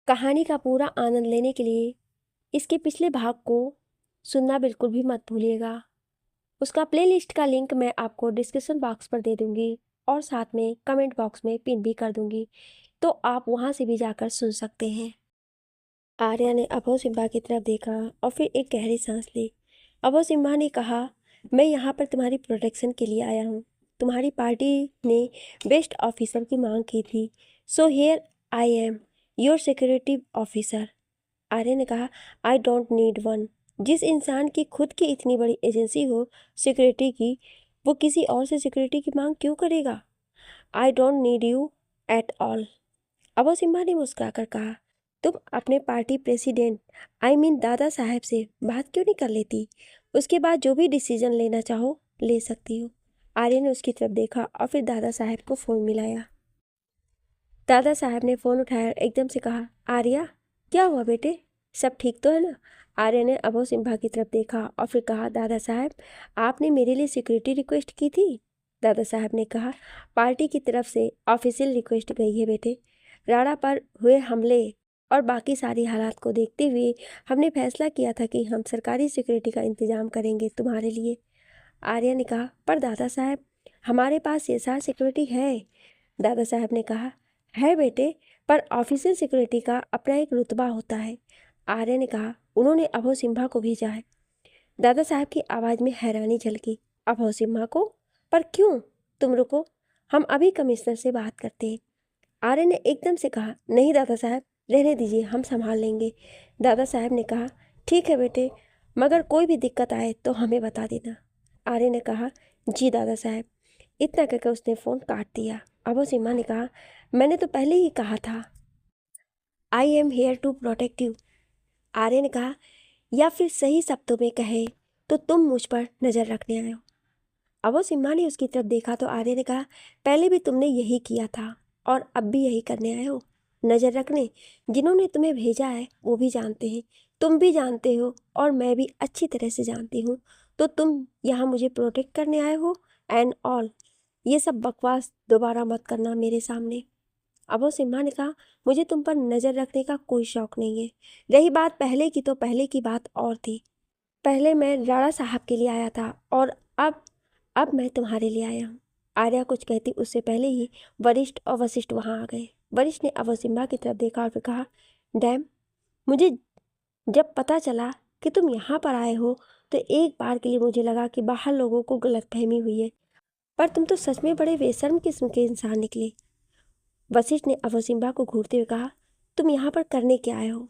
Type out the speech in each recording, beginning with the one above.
कहानी का पूरा आनंद लेने के लिए इसके पिछले भाग को सुनना बिल्कुल भी मत भूलिएगा। उसका प्लेलिस्ट का लिंक मैं आपको डिस्क्रिप्शन बॉक्स पर दे दूंगी और साथ में कमेंट बॉक्स में पिन भी कर दूंगी, तो आप वहां से भी जाकर सुन सकते हैं। आर्या ने अभो सिम्हा की तरफ देखा और फिर एक गहरी सांस ली। अभो सिम्हा ने कहा, मैं यहाँ पर तुम्हारी प्रोटेक्शन के लिए आया हूँ। तुम्हारी पार्टी ने बेस्ट ऑफिसर की मांग की थी, so here I am your security officer. Arya ने कहा, आई डोंट नीड वन। जिस इंसान की खुद की इतनी बड़ी एजेंसी हो सिक्योरिटी की, वो किसी और से सिक्योरिटी की मांग क्यों करेगा? I don't need you at all. Abu Simha ने मुस्कुराकर कहा, तुम अपने party president I mean Dada Saheb से बात क्यों नहीं कर लेती? उसके बाद जो भी डिसीजन लेना चाहो ले सकती हो। आर्य ने उसकी तरफ देखा और फिर दादा साहब को फ़ोन मिलाया। दादा साहब ने फ़ोन उठाया और एकदम से कहा, आर्या क्या हुआ बेटे, सब ठीक तो है ना? आर्या ने अभो सिम्हा की तरफ देखा और फिर कहा, दादा साहब आपने मेरे लिए सिक्योरिटी रिक्वेस्ट की थी। दादा साहब ने कहा, पार्टी की तरफ से ऑफिशियल रिक्वेस्ट गई है बेटे। राणा पर हुए हमले और बाकी सारी हालात को देखते हुए हमने फैसला किया था कि हम सरकारी सिक्योरिटी का इंतजाम करेंगे तुम्हारे लिए। आर्या ने कहा, पर दादा साहब हमारे पास सीएसआर सिक्योरिटी है। दादा साहब ने कहा, है बेटे, पर ऑफिशियल सिक्योरिटी का अपना एक रुतबा होता है। आर्य ने कहा, उन्होंने अभो सिम्हा को भेजा है। दादा साहब की आवाज़ में हैरानी झलकी। अभो सिम्हा को? पर क्यों? तुम रुको, हम अभी कमिश्नर से बात करते हैं। आर्य ने एकदम से कहा, नहीं दादा साहब, रहने दीजिए, हम संभाल लेंगे। दादा साहब ने कहा, ठीक है बेटे, मगर कोई भी दिक्कत आए तो हमें बता देना। आर्य ने कहा, जी दादा साहब। इतना कहकर उसने फ़ोन काट दिया। अबू सिम्हा ने कहा, मैंने तो पहले ही कहा था, I am here to protect you. Arya ने कहा, या फिर सही शब्दों में कहे तो तुम मुझ पर नज़र रखने आए हो। अबू सिम्हा ने उसकी तरफ देखा तो आर्य ने कहा, पहले भी तुमने यही किया था और अब भी यही करने आए हो, नज़र रखने। जिन्होंने तुम्हें भेजा है वो भी जानते हैं, तुम भी जानते हो और मैं भी अच्छी तरह से जानती हूँ, तो तुम यहाँ मुझे प्रोटेक्ट करने आए हो एंड ऑल। ये सब बकवास दोबारा मत करना मेरे सामने। अबू सिम्हा ने कहा, मुझे तुम पर नज़र रखने का कोई शौक नहीं है। रही बात पहले की, तो पहले की बात और थी। पहले मैं राणा साहब के लिए आया था और अब मैं तुम्हारे लिए आया हूँ। आर्या कुछ कहती उससे पहले ही वरिष्ठ और वशिष्ठ वहाँ आ गए। वरिष्ठ ने अबू सिम्हा की तरफ देखा और फिर कहा, डैम, मुझे जब पता चला कि तुम यहाँ पर आए हो तो एक बार के लिए मुझे लगा कि बाहर लोगों को गलतफहमी हुई है, पर तुम तो सच में बड़े बेशर्म किस्म के इंसान निकले। वशिष्ठ ने अबू सिम्हा को घूरते हुए कहा, तुम यहाँ पर करने क्या आए हो?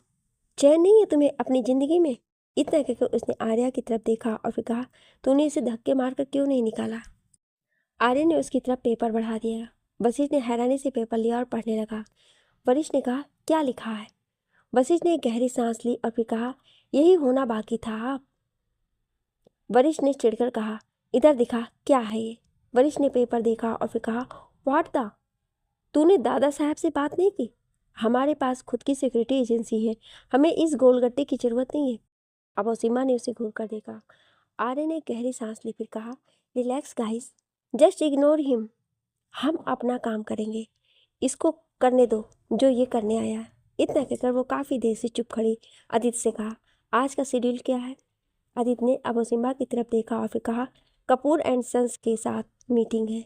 चैन नहीं है तुम्हें अपनी जिंदगी में? इतना कहकर उसने आर्या की तरफ देखा और फिर कहा, तूने इसे धक्के मारकर क्यों नहीं निकाला? आर्या ने उसकी तरफ पेपर बढ़ा दिया। वशिष्ठ ने हैरानी से पेपर लिया और पढ़ने लगा। वरिष्ठ ने कहा, क्या लिखा है? वशिष्ठ ने एक गहरी सांस ली और फिर कहा, यही होना बाकी था आप। वरिष्ठ ने चिढ़कर कहा, इधर दिखा, क्या है ये? वरिष्ठ ने पेपर देखा और फिर कहा, व्हाट द? तूने दादा साहब से बात नहीं की? हमारे पास खुद की सिक्योरिटी एजेंसी है, हमें इस गोलगट्टे की जरूरत नहीं है। अब सीमा ने उसे घूर कर देखा। आर्य ने गहरी सांस ली फिर कहा, relax guys, just ignore him, हम अपना काम करेंगे, इसको करने दो जो ये करने आया है। इतना कहकर वो काफ़ी देर से चुप खड़ी आदित्य से कहा, आज का शेड्यूल क्या है? आदित्य ने अबू सिम्हा की तरफ देखा और फिर कहा, कपूर एंड सन्स के साथ मीटिंग है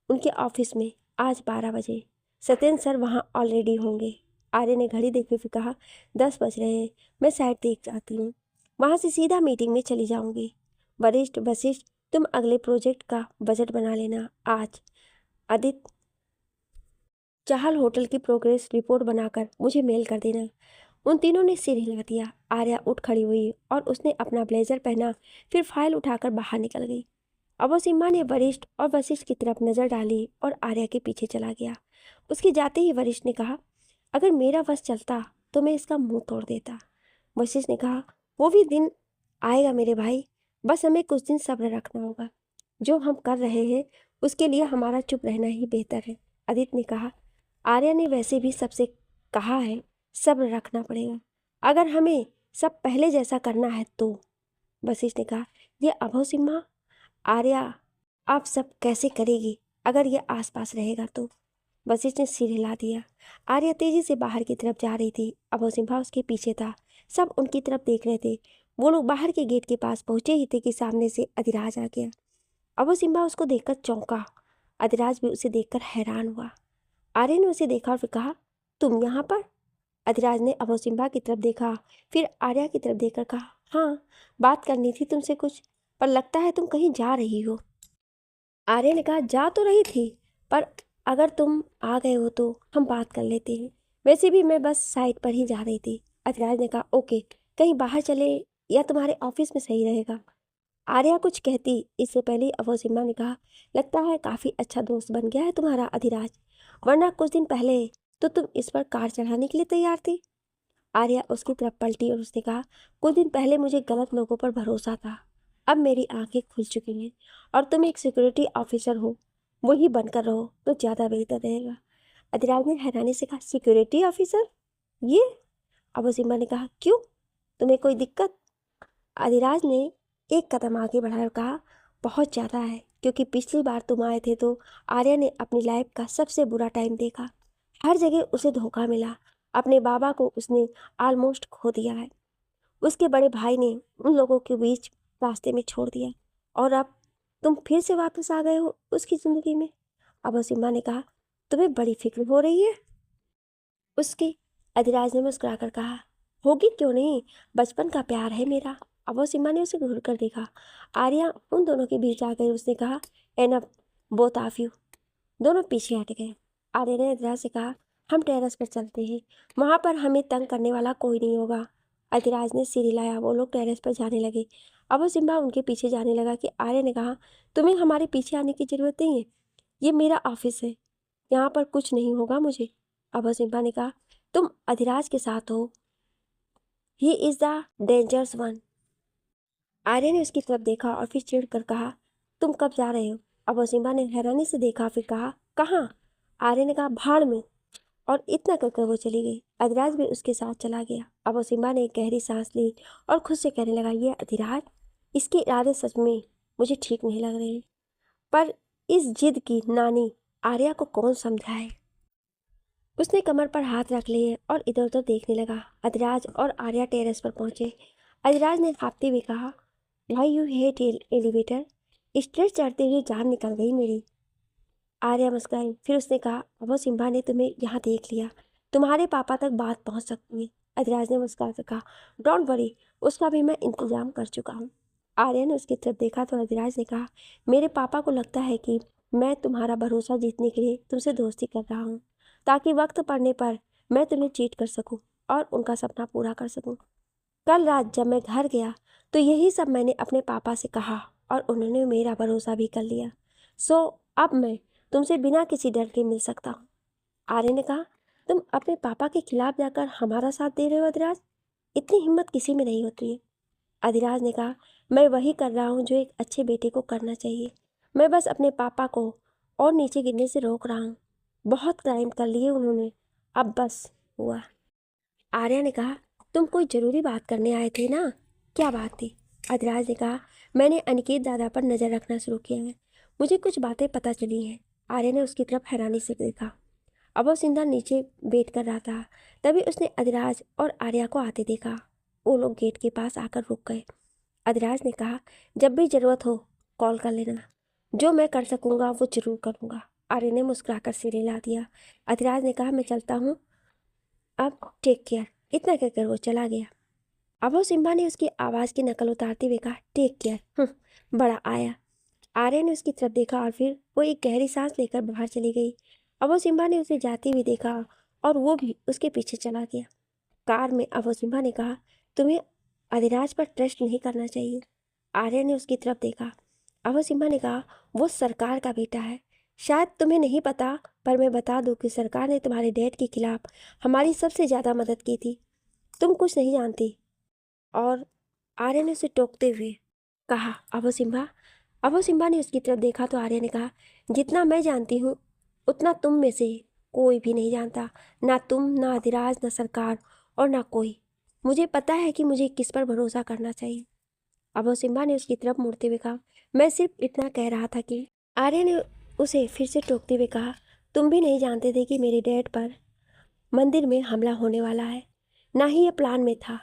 उनके ऑफिस में आज 12 बजे। सत्येंद्र सर वहाँ ऑलरेडी होंगे। आर्य ने घड़ी देखते फिर कहा, 10 बज रहे हैं, मैं साइड देख जाती हूँ, वहाँ से सीधा मीटिंग में चली जाऊँगी। वरिष्ठ वशिष्ठ, तुम अगले प्रोजेक्ट का बजट बना लेना आज। आदित्य, चाहल होटल की प्रोग्रेस रिपोर्ट बनाकर मुझे मेल कर देना। उन तीनों ने सिर हिला दिया। आर्या उठ खड़ी हुई और उसने अपना ब्लेजर पहना, फिर फाइल उठाकर बाहर निकल गई। अबू सिम्हा ने वरिष्ठ और वशिष्ठ की तरफ नजर डाली और आर्या के पीछे चला गया। उसके जाते ही वरिष्ठ ने कहा, अगर मेरा वश चलता तो मैं इसका मुंह तोड़ देता। वशिष्ठ ने कहा, वो भी दिन आएगा मेरे भाई, बस हमें कुछ दिन सब्र रखना होगा। जो हम कर रहे हैं उसके लिए हमारा चुप रहना ही बेहतर है। आदित्य ने कहा, आर्या ने वैसे भी सबसे कहा है, सब्र रखना पड़ेगा, अगर हमें सब पहले जैसा करना है तो। वशिष्ठ ने कहा, ये अभो सिम्हा, आर्या आप सब कैसे करेगी अगर ये आसपास रहेगा तो? वशिष्ठ ने सिर हिला दिया। आर्या तेजी से बाहर की तरफ जा रही थी। अभय सिम्हा उसके पीछे था। सब उनकी तरफ देख रहे थे। वो लोग बाहर के गेट के पास पहुंचे ही थे कि सामने से अधिराज आ गया। अभय सिम्हा उसको देखकर चौंका। अधिराज भी उसे देखकर हैरान हुआ। आर्या ने उसे देखा और फिर कहा, तुम यहाँ पर? अधिराज ने अभय सिम्हा की तरफ देखा, फिर आर्या की तरफ देखकर कहा, हाँ, बात करनी थी तुमसे कुछ, पर लगता है तुम कहीं जा रही हो। आर्या ने कहा, जा तो रही थी, पर अगर तुम आ गए हो तो हम बात कर लेते हैं। वैसे भी मैं बस साइड पर ही जा रही थी। अधिराज ने कहा, ओके, कहीं बाहर चले या तुम्हारे ऑफिस में सही रहेगा। आर्या कुछ कहती इससे पहले अभय सिम्हा ने कहा, लगता है काफी अच्छा दोस्त बन गया है तुम्हारा अधिराज, वरना कुछ दिन पहले तो तुम इस पर कार चढ़ाने के लिए तैयार थी। आर्या उसकी तरफ पलटी और उसने कहा, कुछ दिन पहले मुझे गलत लोगों पर भरोसा था, अब मेरी आंखें खुल चुकी हैं और तुम एक सिक्योरिटी ऑफिसर हो, वही बनकर रहो तो ज़्यादा बेहतर रहेगा। अधिराज ने हैरानी से कहा, सिक्योरिटी ऑफिसर? ये? अबू सिम्हा ने कहा, क्यों, तुम्हें कोई दिक्कत? अधिराज ने एक कदम आगे बढ़ाया और कहा, बहुत ज़्यादा है, क्योंकि पिछली बार तुम आए थे तो आर्या ने अपनी लाइफ का सबसे बुरा टाइम देखा। हर जगह उसे धोखा मिला। अपने बाबा को उसने ऑलमोस्ट खो दिया है। उसके बड़े भाई ने उन लोगों के बीच रास्ते में छोड़ दिया, और अब तुम फिर से वापस आ गए हो उसकी ज़िंदगी में। अबू सिम्हा ने कहा, तुम्हें बड़ी फिक्र हो रही है उसकी? अधिराज ने मुस्कुराकर कहा, होगी क्यों नहीं, बचपन का प्यार है मेरा। अबू सिम्हा ने उसे घूर कर देखा। आर्या उन दोनों के बीच आ गई। उसने कहा, एनफ, बोथ ऑफ यू। दोनों पीछे हट गए। आर्या ने अधिराज से कहा, हम टेरेस पर चलते हैं, वहां पर हमें तंग करने वाला कोई नहीं होगा। अधिराज ने सिर हिलाया। वो लोग टेरेस पर जाने लगे। अबू सिम्हा उनके पीछे जाने लगा कि आर्या ने कहा, तुम्हें हमारे पीछे आने की जरूरत नहीं है, ये मेरा ऑफिस है, यहाँ पर कुछ नहीं होगा मुझे। अबू सिम्हा ने कहा, तुम अधिराज के साथ हो, he is the dangerous one. Arya ने उसकी तरफ देखा और फिर चिढ़ कर कहा, तुम कब जा रहे हो? अबू सिम्हा ने हैरानी से देखा, फिर कहा, कहाँ? आर्या ने कहा, भाड़ में। और इतना कहकर वो चली गई। अधिराज भी उसके साथ चला गया। अबू सिम्हा ने एक गहरी सांस ली और खुद से कहने लगा, ये अधिराज, इसके इरादे सच में मुझे ठीक नहीं लग रहे, पर इस जिद की नानी आर्या को कौन समझाए। उसने कमर पर हाथ रख लिए और इधर उधर देखने लगा। अधिराज और आर्या टेरेस पर पहुंचे। अधिराज ने हाँफते हुए कहा, भाई यू हेट एलिवेटर, स्टेज चढ़ते हुए जान निकल गई मेरी। आर्या मुस्कुराई। फिर उसने कहा, अबू सिम्हा ने तुम्हें यहाँ देख लिया, तुम्हारे पापा तक बात पहुँच सकती है। अधिराज ने मुस्कुरा कर कहा, डोंट वरी, उसका भी मैं इंतजाम कर चुका हूँ। आर्या ने उसकी तरफ देखा तो अधिराज ने कहा, मेरे पापा को लगता है कि मैं तुम्हारा भरोसा जीतने के लिए तुमसे दोस्ती कर रहा हूँ, ताकि वक्त पड़ने पर मैं तुम्हें चीट कर सकूँ और उनका सपना पूरा कर सकूँ। कल रात जब मैं घर गया तो यही सब मैंने अपने पापा से कहा और उन्होंने मेरा भरोसा भी कर लिया। सो अब मैं तुमसे बिना किसी डर के मिल सकता हूँ। आर्य ने कहा, तुम अपने पापा के खिलाफ जाकर हमारा साथ दे रहे हो अधिराज? इतनी हिम्मत किसी में नहीं होती है। अधिराज ने कहा, मैं वही कर रहा हूँ जो एक अच्छे बेटे को करना चाहिए। मैं बस अपने पापा को और नीचे गिरने से रोक रहा हूँ। बहुत क्राइम कर लिए उन्होंने, अब बस हुआ। आर्या ने कहा, तुम कोई ज़रूरी बात करने आए थे ना, क्या बात थी? अधिराज ने कहा, मैंने अनिकेत दादा पर नज़र रखना शुरू किया है, मुझे कुछ बातें पता चली हैं। आर्या ने उसकी तरफ हैरानी से देखा। अब वो सिंधा नीचे बैठ कर रहा था। तभी उसने अधिराज और आर्या को आते देखा। वो लोग गेट के पास आकर रुक गए। अधिराज ने कहा, जब भी ज़रूरत हो कॉल कर लेना, जो मैं कर सकूँगा वो ज़रूर करूँगा। आर्या ने मुस्कुराकर सिर हिला दिया। अधिराज ने कहा, मैं चलता हूँ, अब टेक केयर। इतना कहकर वो चला गया। अबू सिम्हा ने उसकी आवाज़ की नकल उतारते हुए कहा, टेक केयर, बड़ा आया। आर्या ने उसकी तरफ देखा और फिर वो एक गहरी सांस लेकर बाहर चली गई। अबू सिम्हा ने उसे जाते हुए देखा और वो भी उसके पीछे चला गया। कार में अबू सिम्हा ने कहा, तुम्हें अधिराज पर ट्रस्ट नहीं करना चाहिए। आर्या ने उसकी तरफ देखा। अबू सिम्हा ने कहा, वो सरकार का बेटा है, शायद तुम्हें नहीं पता, पर मैं बता दूं कि सरकार ने तुम्हारे डैड के खिलाफ हमारी सबसे ज़्यादा मदद की थी, तुम कुछ नहीं जानती। और आर्या ने उसे टोकते हुए कहा, अबू सिम्हा। अबू सिम्हा ने उसकी तरफ देखा तो आर्या ने कहा, जितना मैं जानती हूँ उतना तुम में से कोई भी नहीं जानता, ना तुम, ना अधिराज, ना सरकार और ना कोई। मुझे पता है कि मुझे किस पर भरोसा करना चाहिए। अबू सिम्हा ने उसकी तरफ मुड़ते हुए कहा, मैं सिर्फ इतना कह रहा था कि। आर्या ने उसे फिर से टोकते हुए कहा, तुम भी नहीं जानते थे कि मेरे डैड पर मंदिर में हमला होने वाला है। ना ही ये प्लान में था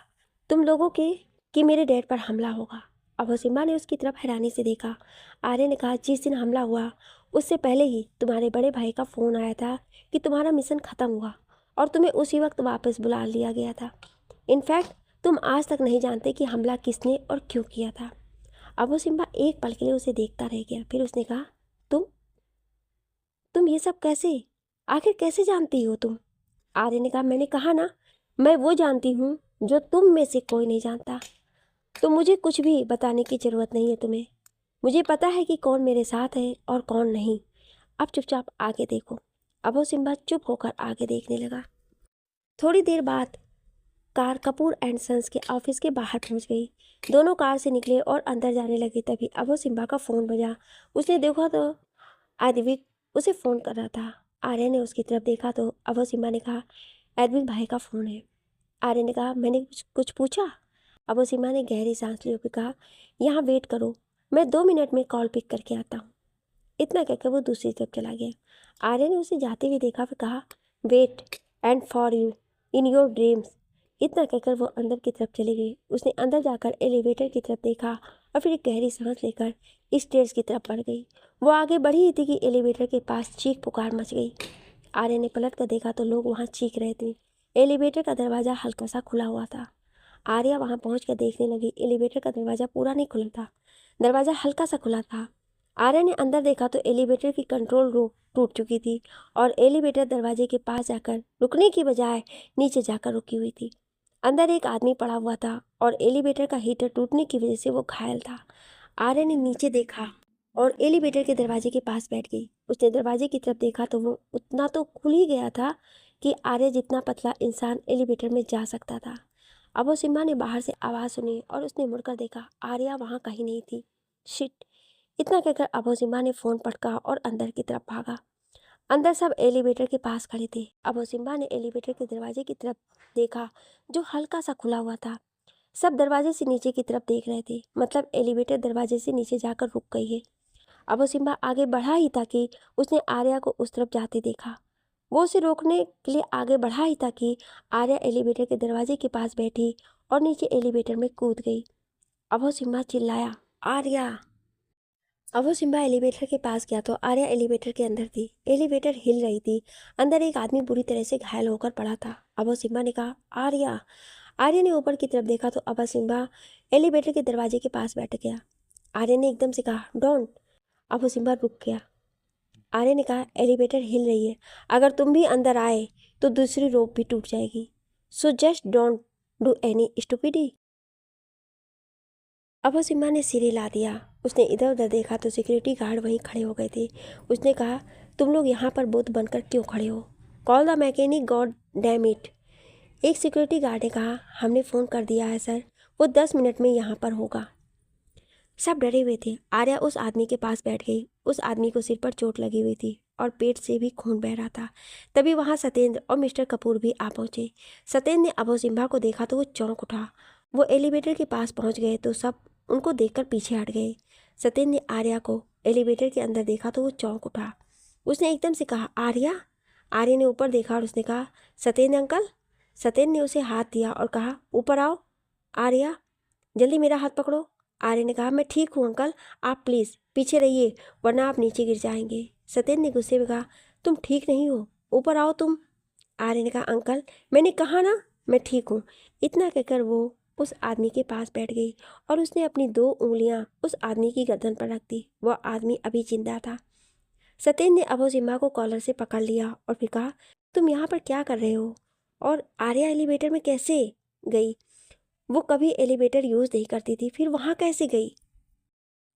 तुम लोगों के कि मेरे डैड पर हमला होगा। अब सिम्बा ने उसकी तरफ हैरानी से देखा। आर्य ने कहा, जिस दिन हमला हुआ उससे पहले ही तुम्हारे बड़े भाई का फ़ोन आया था कि तुम्हारा मिशन ख़त्म हुआ और तुम्हें उसी वक्त वापस बुला लिया गया था। इनफैक्ट तुम आज तक नहीं जानते कि हमला किसने और क्यों किया था। अब सिम्बा एक पल के लिए उसे देखता रह गया। फिर उसने कहा, तुम ये सब कैसे, आखिर कैसे जानती हो तुम? आर्य ने कहा, मैंने कहा ना, मैं वो जानती हूँ जो तुम में से कोई नहीं जानता। तो मुझे कुछ भी बताने की ज़रूरत नहीं है तुम्हें। मुझे पता है कि कौन मेरे साथ है और कौन नहीं। अब चुपचाप आगे देखो। अब वो सिम्बा चुप होकर आगे देखने लगा। थोड़ी देर बाद कार कपूर एंड सन्स के ऑफिस के बाहर पहुंच गई। दोनों कार से निकले और अंदर जाने लगे। तभी अबो सिम्बा का फ़ोन बजा। उसने देखा तो आदिविक उसे फ़ोन कर रहा था। आर्य ने उसकी तरफ देखा तो अबो सिम्बा ने कहा, एडविन भाई का फ़ोन है। आर्य ने कहा, मैंने कुछ पूछा? अबो सिम्बा ने गहरी सांस ली और कहा, यहाँ वेट करो, मैं 2 मिनट में कॉल पिक करके आता हूँ। इतना कहकर वो दूसरी तरफ चला गया। आर्य ने उसे जाते हुए देखा, फिर कहा, wait and for you in your dreams. इतना कहकर वो अंदर की तरफ चली गई। उसने अंदर जाकर एलिवेटर की तरफ देखा और फिर एक गहरी सांस लेकर स्टेयर्स की तरफ बढ़ गई। वो आगे बढ़ी ही थी कि एलिवेटर के पास चीख पुकार मच गई। आर्य ने पलट कर देखा तो लोग वहाँ चीख रहे थे। एलिवेटर का दरवाज़ा हल्का सा खुला हुआ था। आर्या वहाँ पहुँच कर देखने लगी। एलिवेटर का दरवाज़ा पूरा नहीं खुला था, दरवाज़ा हल्का सा खुला था। आर्या ने अंदर देखा तो एलिवेटर की कंट्रोल रूम टूट चुकी थी और एलिवेटर दरवाजे के पास जाकर रुकने की बजाय नीचे जाकर रुकी हुई थी। अंदर एक आदमी पड़ा हुआ था और एलिवेटर का हीटर टूटने की वजह से वो घायल था। आर्या ने नीचे देखा और एलिवेटर के दरवाजे के पास बैठ गई। उसने दरवाजे की तरफ देखा तो वो उतना तो खुल ही गया था कि आर्या जितना पतला इंसान एलिवेटर में जा सकता था। अब वो सिम्बा ने बाहर से आवाज़ सुनी और उसने मुड़कर देखा। आर्या वहाँ कहीं नहीं थी। शिट! इतना कहकर अबो सिम्बा ने फ़ोन पटका और अंदर की तरफ भागा। अंदर सब एलिवेटर के पास खड़े थे। अबो सिम्बा ने एलिवेटर के दरवाजे की तरफ देखा जो हल्का सा खुला हुआ था। सब दरवाजे से नीचे की तरफ देख रहे थे, मतलब एलिवेटर दरवाजे से नीचे जाकर रुक गई है। अबो सिम्बा आगे बढ़ा ही था कि उसने आर्या को उस तरफ जाते देखा। वो उसे रोकने के लिए आगे बढ़ा ही था कि आर्या एलिवेटर के दरवाजे के पास बैठी और नीचे एलिवेटर में कूद गई। अबो सिम्बा चिल्लाया, आर्या! अब वो सिम्बा एलिवेटर के पास गया तो आर्या एलिवेटर के अंदर थी। एलिवेटर हिल रही थी। अंदर एक आदमी बुरी तरह से घायल होकर पड़ा था। अब वो सिम्बा ने कहा, आर्या! आर्या ने ऊपर की तरफ देखा तो अब सिम्बा एलिवेटर के दरवाजे के पास बैठ गया। आर्या ने एकदम से कहा, डोंट! अब वो सिम्बा रुक गया। आर्या ने कहा, एलिवेटर हिल रही है, अगर तुम भी अंदर आए तो दूसरी रोप भी टूट जाएगी, so just don't do any stupidity. अब वो सिम्बा ने सिर हिला दिया। उसने इधर उधर देखा तो सिक्योरिटी गार्ड वहीं खड़े हो गए थे। उसने कहा, तुम लोग यहाँ पर बुत बनकर क्यों खड़े हो? Call the mechanic, god damn it! एक सिक्योरिटी गार्ड ने कहा, हमने फ़ोन कर दिया है सर, वो 10 मिनट में यहाँ पर होगा। सब डरे हुए थे। आर्या उस आदमी के पास बैठ गई। उस आदमी को सिर पर चोट लगी हुई थी और पेट से भी खून बह रहा था। तभी वहाँ सत्येंद्र और मिस्टर कपूर भी आ पहुँचे। सत्येंद्र ने अबो सिम्बा को देखा तो वो चौंक उठा। वो एलिवेटर के पास पहुँच गए तो सब उनको देखकर पीछे हट गए। सत्येंद्र ने आर्या को एलिवेटर के अंदर देखा तो वो चौंक उठा। उसने एकदम से कहा, आर्या! आर्या ने ऊपर देखा और उसने कहा, सत्येंद्र अंकल! सत्येंद्र ने उसे हाथ दिया और कहा, ऊपर आओ। आर्या, जल्दी मेरा हाथ पकड़ो। आर्य ने कहा, मैं ठीक हूँ अंकल, आप प्लीज़ पीछे रहिए वरना आप नीचे गिर जाएंगे। सत्येंद्र ने गुस्से में कहा, तुम ठीक नहीं हो, ऊपर आओ तुम। आर्य ने कहा, अंकल मैंने कहा ना मैं ठीक हूँ। इतना कहकर वो उस आदमी के पास बैठ गई और उसने अपनी 2 उंगलियां उस आदमी की गर्दन पर रख दी। वह आदमी अभी जिंदा था। सत्येंद्र ने अबो सिम्बा को कॉलर से पकड़ लिया और फिर कहा, तुम यहाँ पर क्या कर रहे हो? और आर्या एलिवेटर में कैसे गई? वो कभी एलिवेटर यूज़ नहीं करती थी, फिर वहाँ कैसे गई?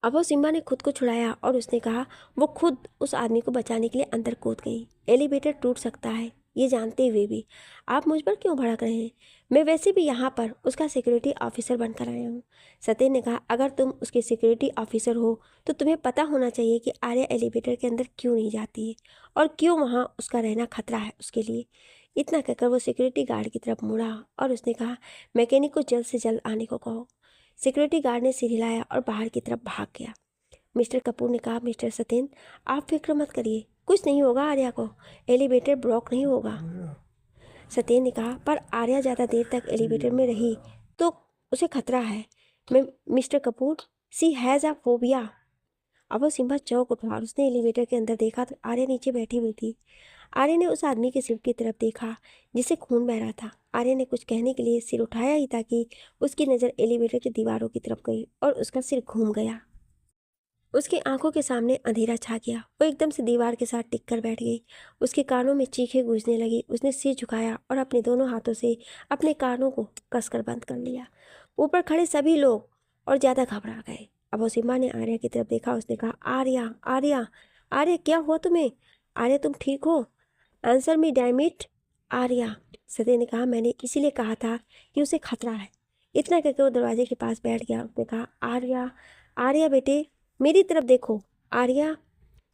अब वो सिम्बा ने खुद को छुड़ाया और उसने कहा, वो खुद उस आदमी को बचाने के लिए अंदर कूद गई। एलिवेटर टूट सकता है ये जानते हुए भी आप मुझ पर क्यों भड़क रहे हैं? मैं वैसे भी यहाँ पर उसका सिक्योरिटी ऑफिसर बनकर आया हूँ। सत्येंद्र ने कहा, अगर तुम उसके सिक्योरिटी ऑफिसर हो तो तुम्हें पता होना चाहिए कि आर्या एलिवेटर के अंदर क्यों नहीं जाती है और क्यों वहाँ उसका रहना खतरा है उसके लिए। इतना कहकर वो सिक्योरिटी गार्ड की तरफ मुड़ा और उसने कहा, मैकेनिक को जल्द से जल्द आने को कहो। सिक्योरिटी गार्ड ने सिर हिलाया और बाहर की तरफ भाग गया। मिस्टर कपूर ने कहा, मिस्टर सत्येंद्र आप फिक्र मत करिए, कुछ नहीं होगा आर्या को, एलिवेटर ब्लॉक नहीं होगा। सत्येंद्र ने कहा, पर आर्या ज़्यादा देर तक एलिवेटर में रही तो उसे खतरा है। Mister Kapoor, she has a phobia. अब वो सिम्बा चौंक उठा और उसने एलिवेटर के अंदर देखा तो आर्या नीचे बैठी हुई थी। आर्या ने उस आदमी के सिर की तरफ देखा जिससे खून बह रहा था। आर्या ने कुछ कहने के लिए सिर उठाया ही था कि उसकी नज़र एलिवेटर की दीवारों की तरफ गई और उसका सिर घूम गया। उसकी आंखों के सामने अंधेरा छा गया। वो एकदम से दीवार के साथ टिक कर बैठ गई। उसके कानों में चीखें गूंजने लगी। उसने सिर झुकाया और अपने दोनों हाथों से अपने कानों को कसकर बंद कर लिया। ऊपर खड़े सभी लोग और ज़्यादा घबरा गए। अब वो सिम्बा ने आर्या की तरफ देखा। उसने कहा, आर्या, आर्या, आर्या, क्या हुआ तुम्हें? आर्या, तुम ठीक हो? Answer me damn it. Arya, सत्य ने कहा, मैंने इसीलिए कहा था कि उसे खतरा है। इतना कहकर वो दरवाजे के पास बैठ गया। उसने कहा, आर्या, आर्या बेटे, मेरी तरफ देखो। आर्या।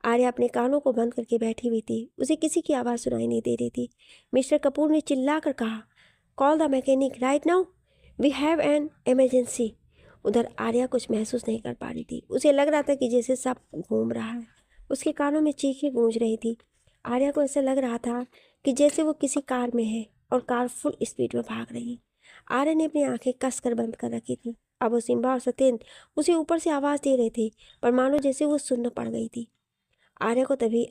आर्या अपने कानों को बंद करके बैठी हुई थी। उसे किसी की आवाज़ सुनाई नहीं दे रही थी। मिस्टर कपूर ने चिल्लाकर कहा, call the mechanic right now, we have an emergency. उधर आर्या कुछ महसूस नहीं कर पा रही थी। उसे लग रहा था कि जैसे सब घूम रहा है। उसके कानों में चीखें गूंज रही थी। आर्या को ऐसा लग रहा था कि जैसे वो किसी कार में है और कार फुल स्पीड में भाग रही है। आर्या ने अपनी आंखें कसकर बंद कर रखी थी। अब वो सिम्बा और सत्येंद्र उसे ऊपर से आवाज़ दे रहे थे, पर मानो जैसे वो सुन्न पड़ गई थी। आर्या को तभी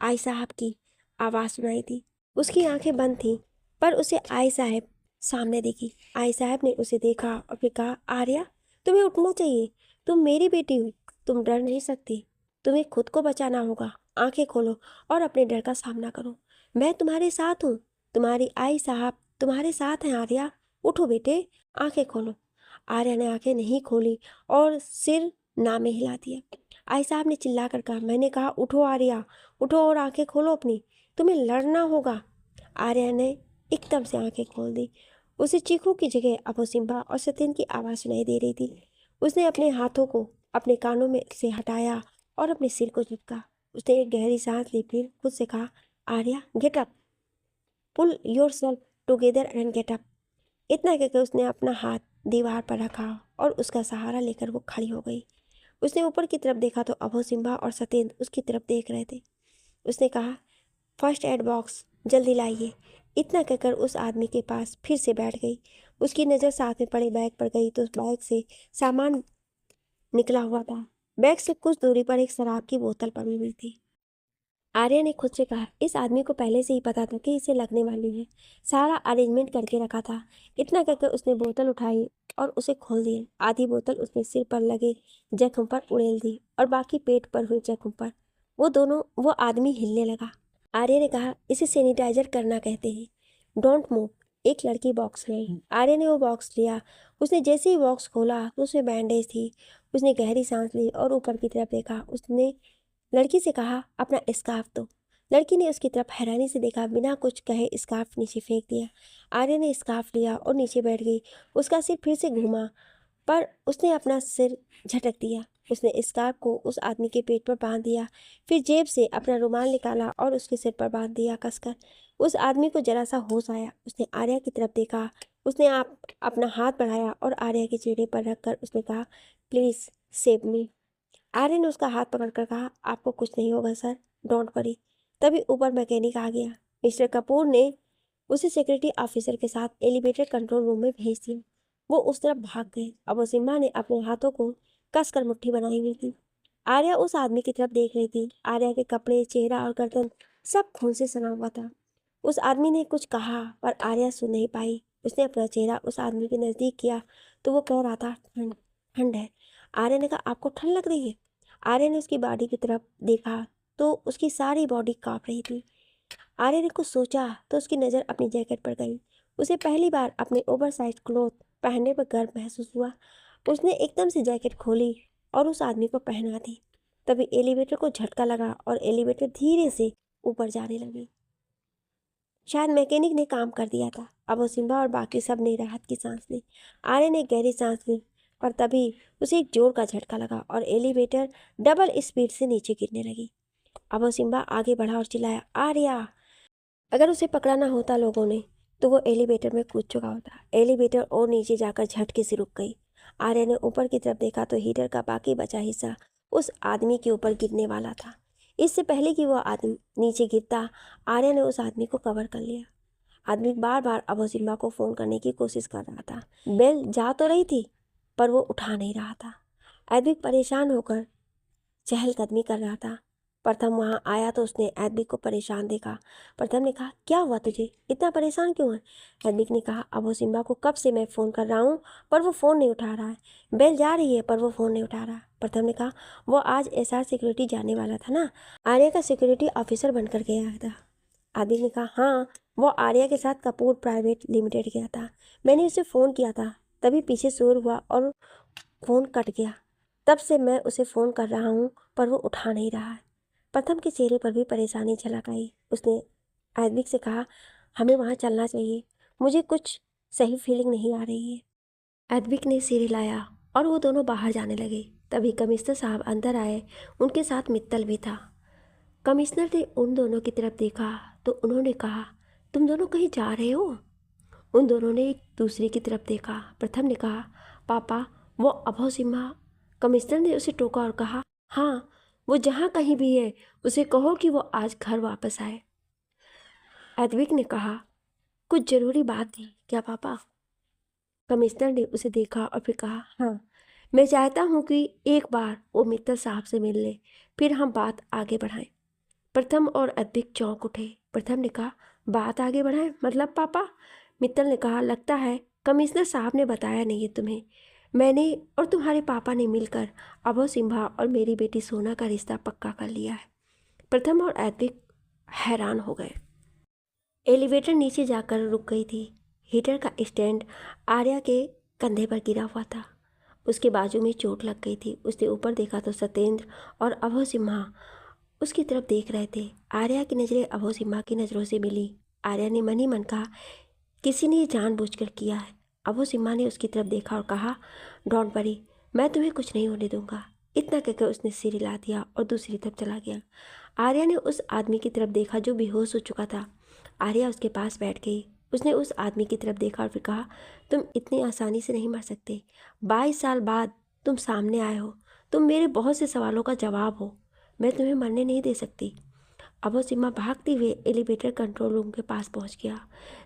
आई साहब की आवाज़ सुनाई थी। उसकी आंखें बंद थीं, पर उसे आई साहब सामने दिखी। आई साहब ने उसे देखा और फिर कहा, आर्या, तुम्हें उठना चाहिए। तुम मेरी बेटी हो, तुम डर नहीं सकती। तुम्हें खुद को बचाना होगा। आंखें खोलो और अपने डर का सामना करो। मैं तुम्हारे साथ हूँ। तुम्हारी आई साहब तुम्हारे साथ हैं। आर्या, उठो बेटे, आंखें खोलो। आर्या ने आंखें नहीं खोली और सिर ना में हिला दिया। आई साहब ने चिल्लाकर कहा, मैंने कहा उठो आर्या, उठो और आंखें खोलो अपनी, तुम्हें लड़ना होगा। आर्या ने एकदम से आंखें खोल दी। उसे चीखों की जगह अब वो सिम्बा और सत्येंद्र की आवाज़ सुनाई दे रही थी। उसने अपने हाथों को अपने कानों में से हटाया और अपने सिर को झटका। उसने एक गहरी सांस ली, फिर खुद से कहा, Arya, get up, pull yourself together and get up. इतना कहकर उसने अपना हाथ दीवार पर रखा और उसका सहारा लेकर वो खड़ी हो गई। उसने ऊपर की तरफ देखा तो अभो, सिम्बा और सत्येंद्र उसकी तरफ देख रहे थे। उसने कहा, फर्स्ट एड बॉक्स जल्दी लाइए। इतना कहकर उस आदमी के पास फिर से बैठ गई। उसकी नज़र साथ में पड़े बैग पर गई तो उस बैग से सामान निकला हुआ था। बैग से कुछ दूरी पर एक शराब की बोतल पड़ी हुई थी। आर्या ने खुद से कहा, इस आदमी को पहले से ही पता था कि इसे लगने वाली है। सारा अरेंजमेंट करके रखा था। इतना कहकर उसने बोतल उठाई और उसे खोल दिया। आधी बोतल उसने सिर पर लगे जख्म पर उड़ेल दी और बाकी पेट पर हुए जख्म पर। वो आदमी हिलने लगा। आर्या ने कहा, इसे सैनिटाइजर करना कहते हैं। Don't move. एक लड़की बॉक्स लाई। आर्या ने वो बॉक्स लिया। उसने जैसे ही बॉक्स खोला तो उसमें बैंडेज थी। उसने गहरी सांस ली और ऊपर की तरफ देखा। उसने लड़की से कहा, अपना स्कार्फ दो। लड़की ने उसकी तरफ हैरानी से देखा। बिना कुछ कहे स्कार्फ नीचे फेंक दिया। आर्या ने स्कार्फ लिया और नीचे बैठ गई। उसका सिर फिर से घूमा, पर उसने अपना सिर झटक दिया। उसने स्कार्फ को उस आदमी के पेट पर बांध दिया, फिर जेब से अपना रुमाल निकाला और उसके सिर पर बांध दिया कसकर। उस आदमी को जरा सा होश आया। उसने आर्या की तरफ देखा। उसने अपना हाथ बढ़ाया और आर्या के चेहरे पर रखकर उसने कहा, प्लीज़ सेव मी। आर्या ने उसका हाथ पकड़कर कहा, आपको कुछ नहीं होगा सर, डोंट वरी। तभी ऊपर मैकेनिक आ गया। मिस्टर कपूर ने उसे सिक्योरिटी ऑफिसर के साथ एलिवेटर कंट्रोल रूम में भेज दिया। वो उस तरफ भाग गए। अब वो सिम्बा ने अपने हाथों को कसकर मुट्ठी बनाई हुई थी। आर्या उस आदमी की तरफ देख रही थी। आर्या के कपड़े, चेहरा और गर्दन सब खून से सना हुआ था। उस आदमी ने कुछ कहा पर आर्या सुन नहीं पाई। उसने अपना चेहरा उस आदमी के नज़दीक किया तो वो कह रहा था, ठंड, ठंड है। आर्या ने कहा, आपको ठंड लग रही है? आर्या ने उसकी बॉडी की तरफ देखा तो उसकी सारी बॉडी कांप रही थी। आर्या ने कुछ सोचा तो उसकी नज़र अपनी जैकेट पर गई। उसे पहली बार अपने ओवरसाइज क्लॉथ पहनने पर गर्व महसूस हुआ। उसने एकदम से जैकेट खोली और उस आदमी को पहना दी। तभी एलिवेटर को झटका लगा और एलिवेटर धीरे से ऊपर जाने लगी। शायद मैकेनिक ने काम कर दिया था। अब वो सिम्बा और बाकी सब ने राहत की सांस ली। आर्या ने गहरी सांस ली, पर तभी उसे एक जोर का झटका लगा और एलिवेटर डबल स्पीड से नीचे गिरने लगी। अब वो सिम्बा आगे बढ़ा और चिल्लाया, आर्या। अगर उसे पकड़ा ना होता लोगों ने तो वो एलिवेटर में कूद चुका होता। एलिवेटर और नीचे जाकर झटके से रुक गई। आर्या ने ऊपर की तरफ देखा तो हीटर का बाकी बचा हिस्सा उस आदमी के ऊपर गिरने वाला था। इससे पहले कि वह आदमी नीचे गिरता, आर्या ने उस आदमी को कवर कर लिया। आदमी बार बार अबू सिम्बा को फ़ोन करने की कोशिश कर रहा था। बेल जा तो रही थी पर वो उठा नहीं रहा था। एडविक परेशान होकर चहलकदमी कर रहा था। प्रथम वहाँ आया तो उसने एडविक को परेशान देखा। प्रथम ने कहा, क्या हुआ तुझे, इतना परेशान क्यों है? एडविक ने कहा, अबू सिम्बा को कब से मैं फ़ोन कर रहा हूँ पर वो फ़ोन नहीं उठा रहा है। बेल जा रही है पर वो फ़ोन नहीं उठा रहा। प्रथम ने कहा, वो आज एसआर सिक्योरिटी जाने वाला था ना, आर्या का सिक्योरिटी ऑफिसर बनकर गया था। एडविक ने कहा, हाँ, वो आर्या के साथ कपूर प्राइवेट लिमिटेड गया था। मैंने उसे फ़ोन किया था, तभी पीछे शोर हुआ और फ़ोन कट गया। तब से मैं उसे फ़ोन कर रहा हूँ पर वो उठा नहीं रहा है। प्रथम के चेहरे पर भी परेशानी झलक आई। उसने एडविक से कहा, हमें वहाँ चलना चाहिए, मुझे कुछ सही फीलिंग नहीं आ रही है। एडविक ने सिर हिलाया और वो दोनों बाहर जाने लगे। तभी कमिश्नर साहब अंदर आए, उनके साथ मित्तल भी था। कमिश्नर ने उन दोनों की तरफ देखा तो उन्होंने कहा, तुम दोनों कहीं जा रहे हो? उन दोनों ने एक दूसरे की तरफ देखा। प्रथम ने कहा, पापा, वो अभय सिम्हा। कमिश्नर ने उसे टोका और कहा, हाँ, वो जहाँ कहीं भी है उसे कहो कि वो आज घर वापस आए। एडविक ने कहा, कुछ ज़रूरी बात थी क्या पापा? कमिश्नर ने उसे देखा और फिर कहा, हाँ, मैं चाहता हूँ कि एक बार वो मित्तल साहब से मिल ले, फिर हम बात आगे बढ़ाएं। प्रथम और एडविक चौंक उठे। प्रथम ने कहा, बात आगे बढ़ाएं मतलब पापा? मित्तल ने कहा, लगता है कमिश्नर साहब ने बताया नहीं है तुम्हें। मैंने और तुम्हारे पापा ने मिलकर अभय सिम्हा और मेरी बेटी सोना का रिश्ता पक्का कर लिया है। प्रथम और एडविक हैरान हो गए। एलिवेटर नीचे जाकर रुक गई थी। हीटर का स्टैंड आर्या के कंधे पर गिरा हुआ था। उसके बाजू में चोट लग गई थी। उसने ऊपर देखा तो सत्येंद्र और अभय सिम्हा उसकी तरफ देख रहे थे। आर्या की नज़रें अभय सिम्हा की नज़रों से मिली। आर्या ने मन ही मन कहा, किसी ने ये जानबूझकर किया है। अभय सिम्हा ने उसकी तरफ देखा और कहा, डोंट वरी, मैं तुम्हें कुछ नहीं होने दूंगा। इतना कहकर उसने सिर हिला दिया और दूसरी तरफ चला गया। आर्या ने उस आदमी की तरफ देखा जो बेहोश हो चुका था। आर्या उसके पास बैठ गई। उसने उस आदमी की तरफ देखा और फिर कहा, तुम इतनी आसानी से नहीं मर सकते। 22 साल बाद तुम सामने आए हो। तुम मेरे बहुत से सवालों का जवाब हो। मैं तुम्हें मरने नहीं दे सकती। अभय सिम्हा भागते हुए एलिवेटर कंट्रोल रूम के पास पहुंच गया।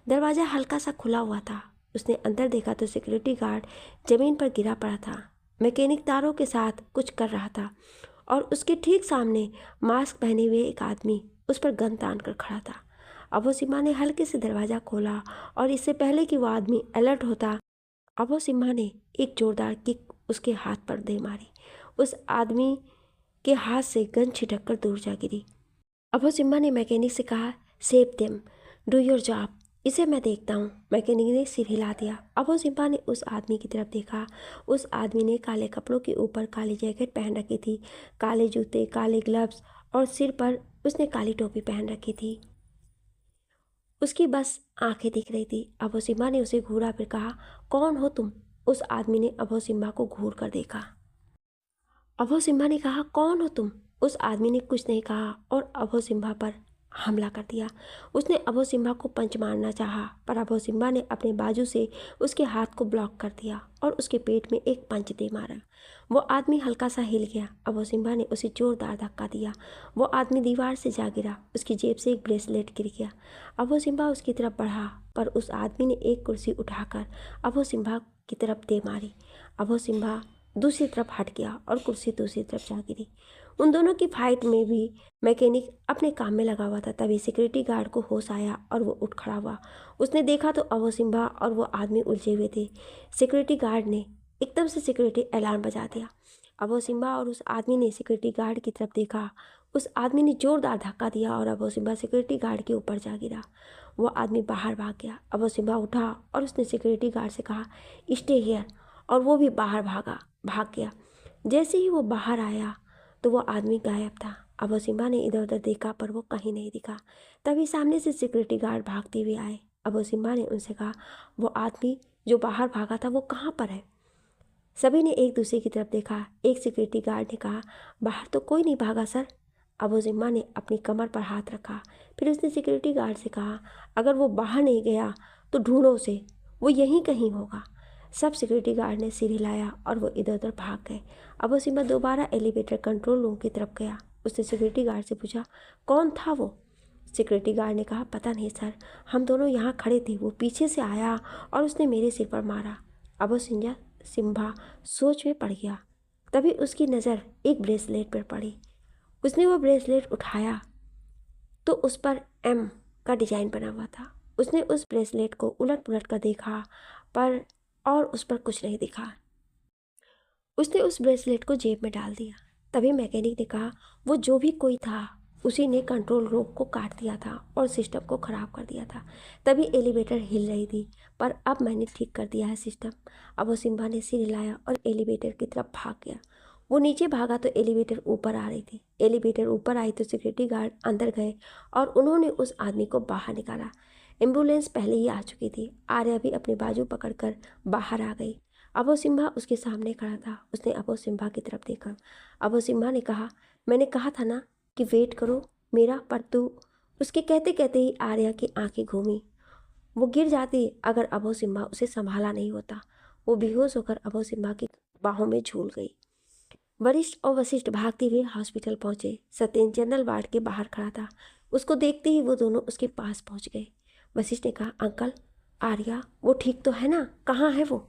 दरवाज़ा हल्का सा खुला हुआ था। उसने अंदर देखा तो सिक्योरिटी गार्ड जमीन पर गिरा पड़ा था। मैकेनिक तारों के साथ कुछ कर रहा था और उसके ठीक सामने मास्क पहने हुए एक आदमी उस पर गन तान कर खड़ा था। अभय सिम्हा ने हल्के से दरवाज़ा खोला और इससे पहले कि वह आदमी अलर्ट होता, अभय सिम्हा ने एक जोरदार किक उसके हाथ पर दे मारी। उस आदमी के हाथ से गन छिटक कर दूर जा गिरी। अभय सिम्हा ने मैकेनिक से कहा, save them, do your job, इसे मैं देखता हूँ। मैकेनिक ने सिर हिला दिया। अभय सिम्हा ने उस आदमी की तरफ देखा। उस आदमी ने काले कपड़ों के ऊपर काली जैकेट पहन रखी थी, काले जूते, काले ग्लव्स और सिर पर उसने काली टोपी पहन रखी थी। उसकी बस आंखें दिख रही थी। अभय सिम्हा ने उसे घूरा फिर कहा, कौन हो तुम? उस आदमी ने अभय सिम्हा को घूर कर देखा। अभय सिम्हा ने कहा, कौन हो तुम? उस आदमी ने कुछ नहीं कहा और अभय सिम्हा पर हमला कर दिया। उसने अभय सिम्हा को पंच मारना चाहा पर अभय सिम्हा ने अपने बाजू से उसके हाथ को ब्लॉक कर दिया और उसके पेट में एक पंच दे मारा। वो आदमी हल्का सा हिल गया। अभय सिम्हा ने उसे जोरदार धक्का दिया। वो आदमी दीवार से जा गिरा। उसकी जेब से एक ब्रेसलेट गिर गया। अभय सिम्हा उसकी तरफ बढ़ा पर उस आदमी ने एक कुर्सी उठाकर अभय सिम्हा की तरफ दे मारी। अभय सिम्हा दूसरी तरफ हट गया और कुर्सी दूसरी तरफ जा गिरी। उन दोनों की फाइट में भी मैकेनिक अपने काम में लगा हुआ था। तभी सिक्योरिटी गार्ड को होश आया और वो उठ खड़ा हुआ। उसने देखा तो अभय सिम्हा और वो आदमी उलझे हुए थे। सिक्योरिटी गार्ड ने एकदम से सिक्योरिटी अलार्म बजा दिया। अभय सिम्हा और उस आदमी ने सिक्योरिटी गार्ड की तरफ देखा। उस आदमी ने जोरदार धक्का दिया और अभय सिम्हा सिक्योरिटी गार्ड के ऊपर जा गिरा। वो आदमी बाहर भाग गया। अभय सिम्हा उठा और उसने सिक्योरिटी गार्ड से कहा, स्टे हियर, और वो भी बाहर भाग गया। जैसे ही वो बाहर आया तो वो आदमी गायब था। अभय सिम्हा ने इधर उधर देखा पर वो कहीं नहीं दिखा। तभी सामने से सिक्योरिटी गार्ड भागते हुए आए। अभय सिम्हा ने उनसे कहा, वो आदमी जो बाहर भागा था वो कहाँ पर है? सभी ने एक दूसरे की तरफ देखा। एक सिक्योरिटी गार्ड ने कहा, बाहर तो कोई नहीं भागा सर। अभय सिम्हा ने अपनी कमर पर हाथ रखा। फिर उसने सिक्योरिटी गार्ड से कहा, अगर वो बाहर नहीं गया तो ढूंढो उसे, वो यहीं कहीं होगा। सब सिक्योरिटी गार्ड ने सिर हिलाया और वो इधर उधर भाग गए। अभय सिम्हा दोबारा एलिवेटर कंट्रोल रूम की तरफ गया। उसने सिक्योरिटी गार्ड से पूछा, कौन था वो? सिक्योरिटी गार्ड ने कहा, पता नहीं सर, हम दोनों यहाँ खड़े थे, वो पीछे से आया और उसने मेरे सिर पर मारा। अबू सिम्बा सोच में पड़ गया। तभी उसकी नज़र एक ब्रेसलेट पर पड़ी। उसने वो ब्रेसलेट उठाया तो उस पर एम का डिजाइन बना हुआ था। उसने उस ब्रेसलेट को उलट पुलट कर देखा पर और उस पर कुछ नहीं दिखा। उसने उस ब्रेसलेट को जेब में डाल दिया। तभी मैकेनिक ने कहा, वो जो भी कोई था उसी ने कंट्रोल रोप को काट दिया था और सिस्टम को ख़राब कर दिया था। तभी एलिवेटर हिल रही थी, पर अब मैंने ठीक कर दिया है सिस्टम। अब वो सिम्बा ने सिर हिलाया और एलिवेटर की तरफ भाग गया। वो नीचे भागा तो एलिवेटर ऊपर आ रही थी। एलिवेटर ऊपर आई तो सिक्योरिटी गार्ड अंदर गए और उन्होंने उस आदमी को बाहर निकाला। एम्बुलेंस पहले ही आ चुकी थी। आर्या भी अपनी बाजू पकड़कर बाहर आ गई। अबू सिम्बा उसके सामने खड़ा था। उसने अबू सिम्बा की तरफ देखा। अबू सिम्बा ने कहा, मैंने कहा था ना कि वेट करो मेरा, पर तू। उसके कहते कहते ही आर्या की आंखें घूमी। वो गिर जाती अगर अबू सिम्बा उसे संभाला नहीं होता। वो बेहोश होकर अबू सिम्बा की बाहों में झूल गई। वरिष्ठ और वशिष्ठ भागते हुए हॉस्पिटल पहुंचे। सत्येंद्र जनरल वार्ड के बाहर खड़ा था। उसको देखते ही वो दोनों उसके पास पहुंच गए। वशिष्ठ ने कहा, अंकल, आर्या वो ठीक तो है ना? कहाँ है वो?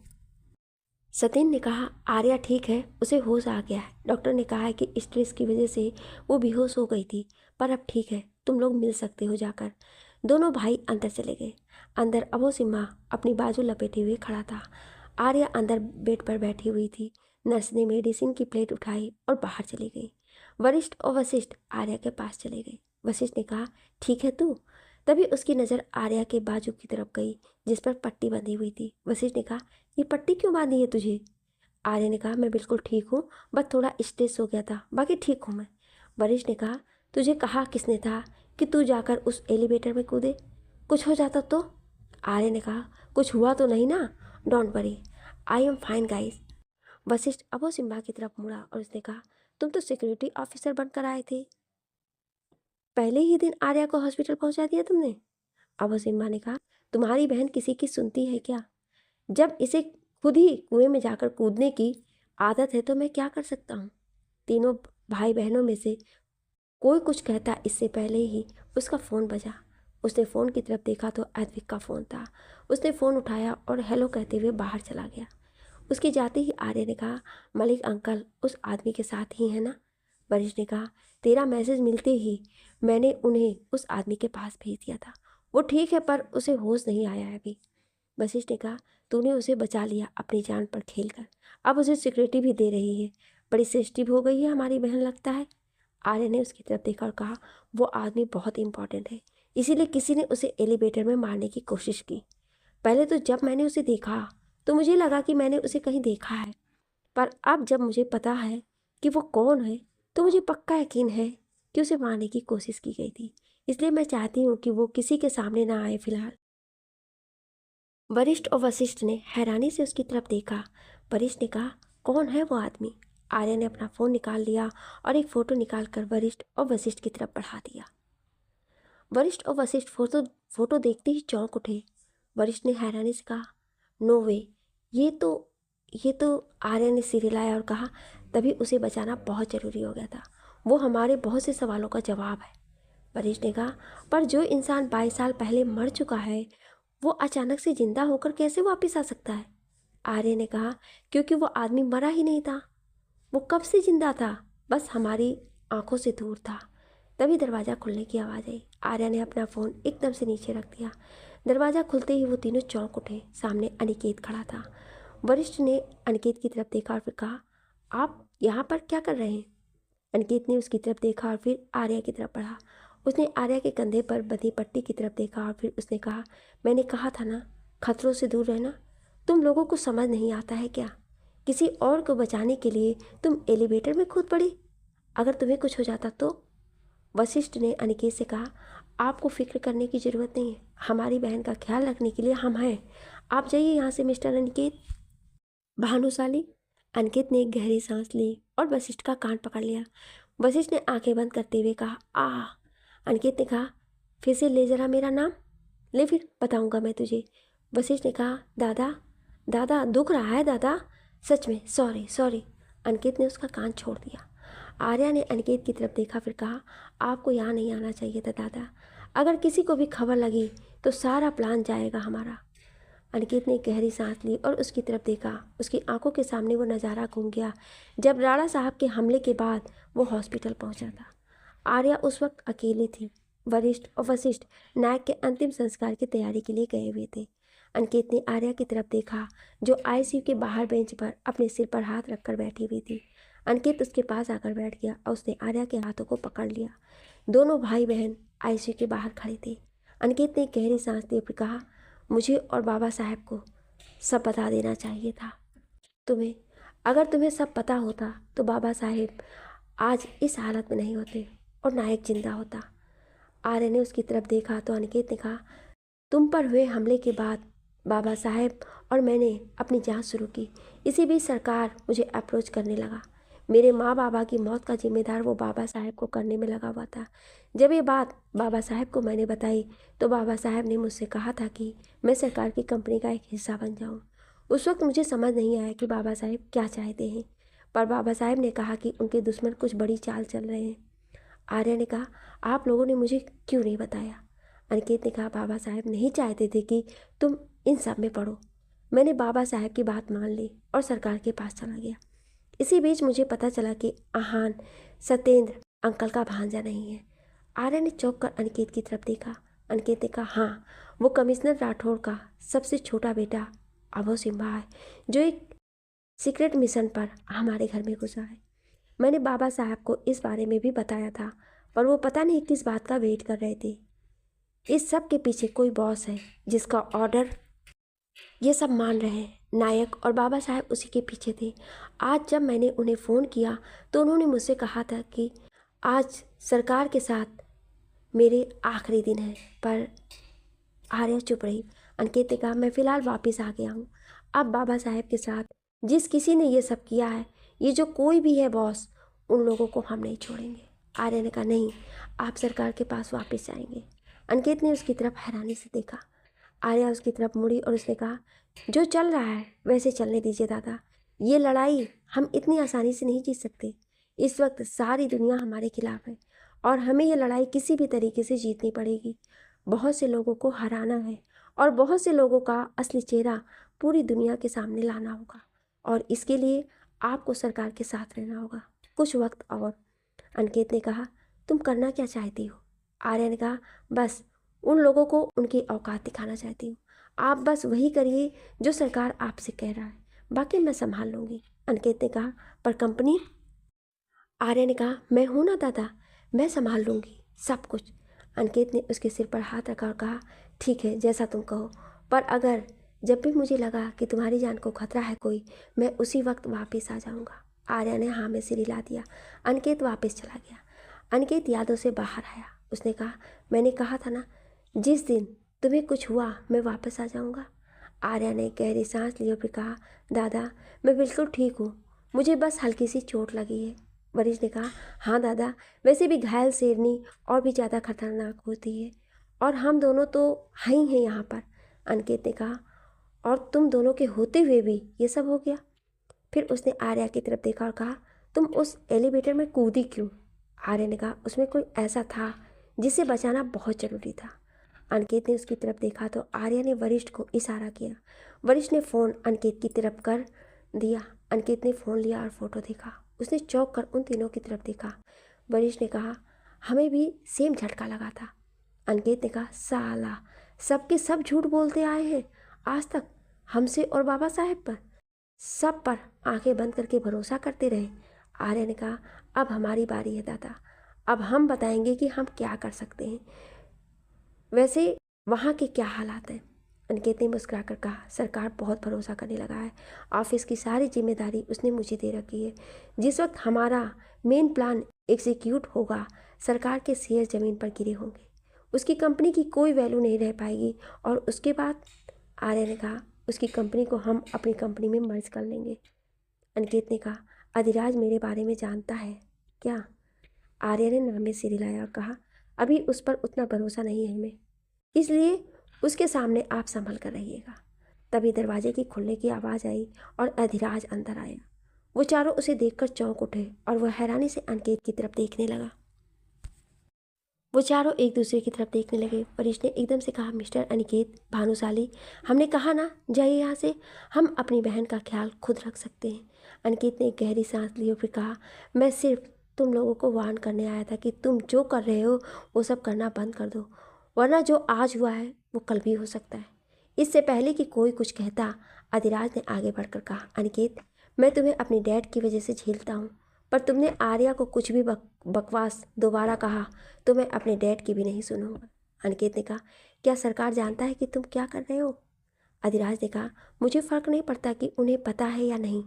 सत्येंद्र ने कहा, आर्या ठीक है, उसे होश आ गया है। डॉक्टर ने कहा है कि स्ट्रेस की वजह से वो बेहोश हो गई थी, पर अब ठीक है, तुम लोग मिल सकते हो जाकर। दोनों भाई अंदर चले गए। अंदर अबू सिम्हा अपनी बाजू लपेटे हुए खड़ा था। आर्या अंदर बेड पर बैठी हुई थी। नर्स ने मेडिसिन की प्लेट उठाई और बाहर चली गई। वरिष्ठ और वशिष्ठ आर्या के पास चले गए। वशिष्ठ ने कहा, ठीक है तू? तभी उसकी नज़र आर्या के बाजू की तरफ गई जिस पर पट्टी बंधी हुई थी। वशिष्ठ ने कहा, ये पट्टी क्यों बांधी है तुझे? आर्या ने कहा, मैं बिल्कुल ठीक हूँ, बस थोड़ा स्ट्रेस हो गया था, बाकी ठीक हूँ मैं। वरिष्ठ ने कहा, तुझे कहा किसने था कि तू जाकर उस एलिवेटर में कूदे? कुछ हो जाता तो? आर्या ने कहा, कुछ हुआ तो नहीं ना, don't worry, I am fine guys. Vashishtha Abu Simba की तरफ मुड़ा और उसने कहा, तुम तो सिक्योरिटी ऑफिसर बनकर आए थे, पहले ही दिन आर्या को हॉस्पिटल पहुंचा दिया तुमने? अबू सिम्बा ने कहा, तुम्हारी बहन किसी की सुनती है क्या? जब इसे खुद ही कुएं में जाकर कूदने की आदत है तो मैं क्या कर सकता हूँ? तीनों भाई बहनों में से कोई कुछ कहता इससे पहले ही उसका फ़ोन बजा। उसने फ़ोन की तरफ देखा तो अद्विक का फ़ोन था। उसने फ़ोन उठाया और हेलो कहते हुए बाहर चला गया। उसके जाते ही आर्य ने कहा, मलिक अंकल उस आदमी के साथ ही है ना? वरिष्ठ ने कहा, तेरा मैसेज मिलते ही मैंने उन्हें उस आदमी के पास भेज दिया था। वो ठीक है पर उसे होश नहीं आया है अभी। वशिष्ठ ने कहा, तूने उसे बचा लिया अपनी जान पर खेलकर, अब उसे सिक्योरिटी भी दे रही है। बड़ी सेंसिटिव हो गई है हमारी बहन लगता है। आर्य ने उसकी तरफ देखा और कहा, वो आदमी बहुत इंपॉर्टेंट है, इसीलिए किसी ने उसे एलिवेटर में मारने की कोशिश की। पहले तो जब मैंने उसे देखा तो मुझे लगा कि मैंने उसे कहीं देखा है, पर अब जब मुझे पता है कि वो कौन है तो मुझे पक्का यकीन है कि उसे मारने की कोशिश की गई थी। इसलिए मैं चाहती हूँ कि वो किसी के सामने ना आए फिलहाल। वरिष्ठ और वशिष्ठ ने हैरानी से उसकी तरफ देखा। वरिष्ठ ने कहा, कौन है वो आदमी? आर्य ने अपना फ़ोन निकाल लिया और एक फ़ोटो निकालकर वरिष्ठ और वशिष्ठ की तरफ बढ़ा दिया। वरिष्ठ और वशिष्ठ फोटो देखते ही चौंक उठे। वरिष्ठ ने हैरानी से कहा, नो वे, ये तो आर्य ने सिर हिलाया और कहा, तभी उसे बचाना बहुत ज़रूरी हो गया था। वो हमारे बहुत से सवालों का जवाब है। वरिष्ठ ने कहा, पर जो इंसान 22 साल पहले मर चुका है वो अचानक से जिंदा होकर कैसे वापस आ सकता है? आर्य ने कहा, क्योंकि वो आदमी मरा ही नहीं था, वो कब से जिंदा था, बस हमारी आंखों से दूर था। तभी दरवाज़ा खुलने की आवाज़ आई। आर्या ने अपना फ़ोन एकदम से नीचे रख दिया। दरवाज़ा खुलते ही वो तीनों चौंक उठे। सामने अनिकेत खड़ा था। वरिष्ठ ने अनिकेत की तरफ देखा और फिर कहा, आप यहाँ पर क्या कर रहे हैं? अनिकेत ने उसकी तरफ देखा और फिर आर्या की तरफ बढ़ा। उसने आर्या के कंधे पर बंधी पट्टी की तरफ देखा और फिर उसने कहा, मैंने कहा था ना, खतरों से दूर रहना। तुम लोगों को समझ नहीं आता है क्या? किसी और को बचाने के लिए तुम एलिवेटर में कूद पड़ी। अगर तुम्हें कुछ हो जाता तो? वशिष्ठ ने अनिकेत से कहा, आपको फिक्र करने की ज़रूरत नहीं है, हमारी बहन का ख्याल रखने के लिए हम हैं। आप जाइए यहाँ से मिस्टर अनिकेत। भानुशाली। अनिकेत ने एक गहरी सांस ली और वशिष्ठ का कान पकड़ लिया। वशिष्ठ ने आंखें बंद करते हुए कहा, आह। अनिकेत ने कहा, फिर से ले जरा मेरा नाम ले, फिर बताऊंगा मैं तुझे। वशिष्ठ ने कहा, दादा दादा दुख रहा है दादा, सच में सॉरी सॉरी। अनिकेत ने उसका कान छोड़ दिया। आर्या ने अनिकेत की तरफ देखा, फिर कहा, आपको यहाँ नहीं आना चाहिए था दादा। अगर किसी को भी खबर लगी तो सारा प्लान जाएगा हमारा। अनिकेत ने गहरी सांस ली और उसकी तरफ देखा। उसकी आंखों के सामने वो नज़ारा घूम गया जब राणा साहब के हमले के बाद वो हॉस्पिटल पहुंचा था। आर्या उस वक्त अकेली थी। वरिष्ठ और वशिष्ठ नायक के अंतिम संस्कार की तैयारी के लिए गए हुए थे। अनिकेत ने आर्या की तरफ देखा, जो आईसीयू के बाहर बेंच पर अपने सिर पर हाथ रखकर बैठी हुई थी। अनिकेत उसके पास आकर बैठ गया और उसने आर्या के हाथों को पकड़ लिया। दोनों भाई बहन आईसीयू के बाहर खड़े थे। अनिकेत ने गहरी सांस ली और कहा, मुझे और बाबा साहब को सब बता देना चाहिए था तुम्हें। अगर तुम्हें सब पता होता तो बाबा साहेब आज इस हालत में नहीं होते और नायक जिंदा होता। आर्य ने उसकी तरफ देखा तो अनिकेत ने कहा, तुम पर हुए हमले के बाद बाबा साहेब और मैंने अपनी जांच शुरू की। इसी बीच सरकार मुझे अप्रोच करने लगा। मेरे माँ बाबा की मौत का जिम्मेदार वो बाबा साहेब को करने में लगा हुआ था। जब ये बात बाबा साहेब को मैंने बताई तो बाबा साहेब ने मुझसे कहा था कि मैं सरकार की कंपनी का एक हिस्सा बन जाऊं। उस वक्त मुझे समझ नहीं आया कि बाबा साहेब क्या चाहते हैं, पर बाबा साहेब ने कहा कि उनके दुश्मन कुछ बड़ी चाल चल रहे हैं। आर्या ने कहा, आप लोगों ने मुझे क्यों नहीं बताया? अनिकेत ने कहा, बाबा साहेब नहीं चाहते थे कि तुम इन सब में पढ़ो। मैंने बाबा साहेब की बात मान ली और सरकार के पास चला गया। इसी बीच मुझे पता चला कि आहान सत्येंद्र अंकल का भांजा नहीं है। आर्या ने चौंक कर अनिकेत की तरफ देखा। अनिकेत ने कहा, हाँ, वो कमिश्नर राठौड़ का सबसे छोटा बेटा अभय सिम्हा है, जो एक सीक्रेट मिशन पर हमारे घर में घुसा है। मैंने बाबा साहब को इस बारे में भी बताया था, पर वो पता नहीं किस बात का वेट कर रहे थे। इस सब के पीछे कोई बॉस है जिसका ऑर्डर ये सब मान रहे हैं। नायक और बाबा साहब उसी के पीछे थे। आज जब मैंने उन्हें फ़ोन किया तो उन्होंने मुझसे कहा था कि आज सरकार के साथ मेरे आखिरी दिन है। पर आर्या चुप रही। अनिकेत ने कहा, मैं फ़िलहाल वापस आ गया हूँ। अब बाबा साहब के साथ जिस किसी ने ये सब किया है, ये जो कोई भी है बॉस, उन लोगों को हम नहीं छोड़ेंगे। आर्या ने कहा, नहीं, आप सरकार के पास वापस जाएंगे। अनिकेत ने उसकी तरफ हैरानी से देखा। आर्या उसकी तरफ मुड़ी और उसने कहा, जो चल रहा है वैसे चलने दीजिए दादा। ये लड़ाई हम इतनी आसानी से नहीं जीत सकते। इस वक्त सारी दुनिया हमारे खिलाफ है और हमें ये लड़ाई किसी भी तरीके से जीतनी पड़ेगी। बहुत से लोगों को हराना है और बहुत से लोगों का असली चेहरा पूरी दुनिया के सामने लाना होगा, और इसके लिए आपको सरकार के साथ रहना होगा कुछ वक्त और। अनिकेत ने कहा, तुम करना क्या चाहती हो? आर्या ने कहा, बस उन लोगों को उनकी औकात दिखाना चाहती हूँ। आप बस वही करिए जो सरकार आपसे कह रहा है, बाकी मैं संभाल लूँगी। अनिकेत ने कहा, पर कंपनी? आर्या ने कहा, मैं हूँ ना दादा, मैं संभाल लूँगी सब कुछ। अनिकेत ने उसके सिर पर हाथ रखा और कहा, ठीक है, जैसा तुम कहो, पर अगर जब भी मुझे लगा कि तुम्हारी जान को खतरा है कोई, मैं उसी वक्त वापस आ जाऊँगा। आर्या ने हाँ में सिर हिला दिया। अनिकेत वापस चला गया। अनिकेत यादों से बाहर आया। उसने कहा, मैंने कहा था ना, जिस दिन तुम्हें कुछ हुआ मैं वापस आ जाऊँगा। आर्या ने गहरी सांस ली और फिर कहा, दादा, मैं बिल्कुल ठीक हूँ, मुझे बस हल्की सी चोट लगी है। वरिश ने कहा, हाँ दादा, वैसे भी घायल शेरनी और भी ज़्यादा खतरनाक होती है, और हम दोनों तो हैं ही हैं यहाँ पर। अनिकेत ने कहा, और तुम दोनों के होते हुए भी ये सब हो गया? फिर उसने आर्या की तरफ देखा और कहा, तुम उस एलिवेटर में कूदी क्यों? आर्या ने कहा, उसमें कोई ऐसा था जिसे बचाना बहुत ज़रूरी था। अनिकेत ने उसकी तरफ देखा तो आर्या ने वरिष्ठ को इशारा किया। वरिष्ठ ने फ़ोन अनिकेत की तरफ कर दिया। अनिकेत ने फ़ोन लिया और फोटो देखा। उसने चौंक कर उन तीनों की तरफ देखा। वरिष्ठ ने कहा, हमें भी सेम झटका लगा था। अनिकेत ने कहा, साला, सबके सब झूठ बोलते आए हैं आज तक, हमसे और बाबा साहेब पर। सब पर आंखें बंद करके भरोसा करते रहे। आर्य ने कहा, अब हमारी बारी है दादा, अब हम बताएंगे कि हम क्या कर सकते हैं। वैसे वहाँ के क्या हालात हैं? अनिकेत ने मुस्कुराकर कहा, सरकार बहुत भरोसा करने लगा है। ऑफिस की सारी जिम्मेदारी उसने मुझे दे रखी है। जिस वक्त हमारा मेन प्लान एग्जीक्यूट होगा, सरकार के शेयर ज़मीन पर गिरे होंगे, उसकी कंपनी की कोई वैल्यू नहीं रह पाएगी, और उसके बाद आर्य ने कहा, उसकी कंपनी को हम अपनी कंपनी में मर्ज कर लेंगे। अनिकेत ने कहा, अधिराज मेरे बारे में जानता है क्या? आर्य ने नाम में सिर हिलाया और कहा, अभी उस पर उतना भरोसा नहीं है हमें, इसलिए उसके सामने आप संभल कर रहिएगा। तभी दरवाजे की खुलने की आवाज़ आई और अधिराज अंदर आया। वो चारों उसे देखकर चौंक उठे और वह हैरानी से अनिकेत की तरफ देखने लगा। वो चारों एक दूसरे की तरफ देखने लगे। परेश ने एकदम से कहा, मिस्टर अनिकेत भानुशाली, हमने कहा ना, जाइए यहाँ से, हम अपनी बहन का ख्याल खुद रख सकते हैं। अनिकेत ने एक गहरी सांस ली और फिर कहा, मैं सिर्फ तुम लोगों को वार्न करने आया था कि तुम जो कर रहे हो वो सब करना बंद कर दो, वरना जो आज हुआ है वो कल भी हो सकता है। इससे पहले कि कोई कुछ कहता, अधिराज ने आगे बढ़कर कहा, अनिकेत, मैं तुम्हें अपनी डैड की वजह से झेलता हूँ, पर तुमने आर्या को कुछ भी बकवास दोबारा कहा तो मैं अपने डैड की भी नहीं सुनूंगा। अनिकेत ने कहा, क्या सरकार जानता है कि तुम क्या कर रहे हो? अधिराज ने कहा, मुझे फ़र्क नहीं पड़ता कि उन्हें पता है या नहीं,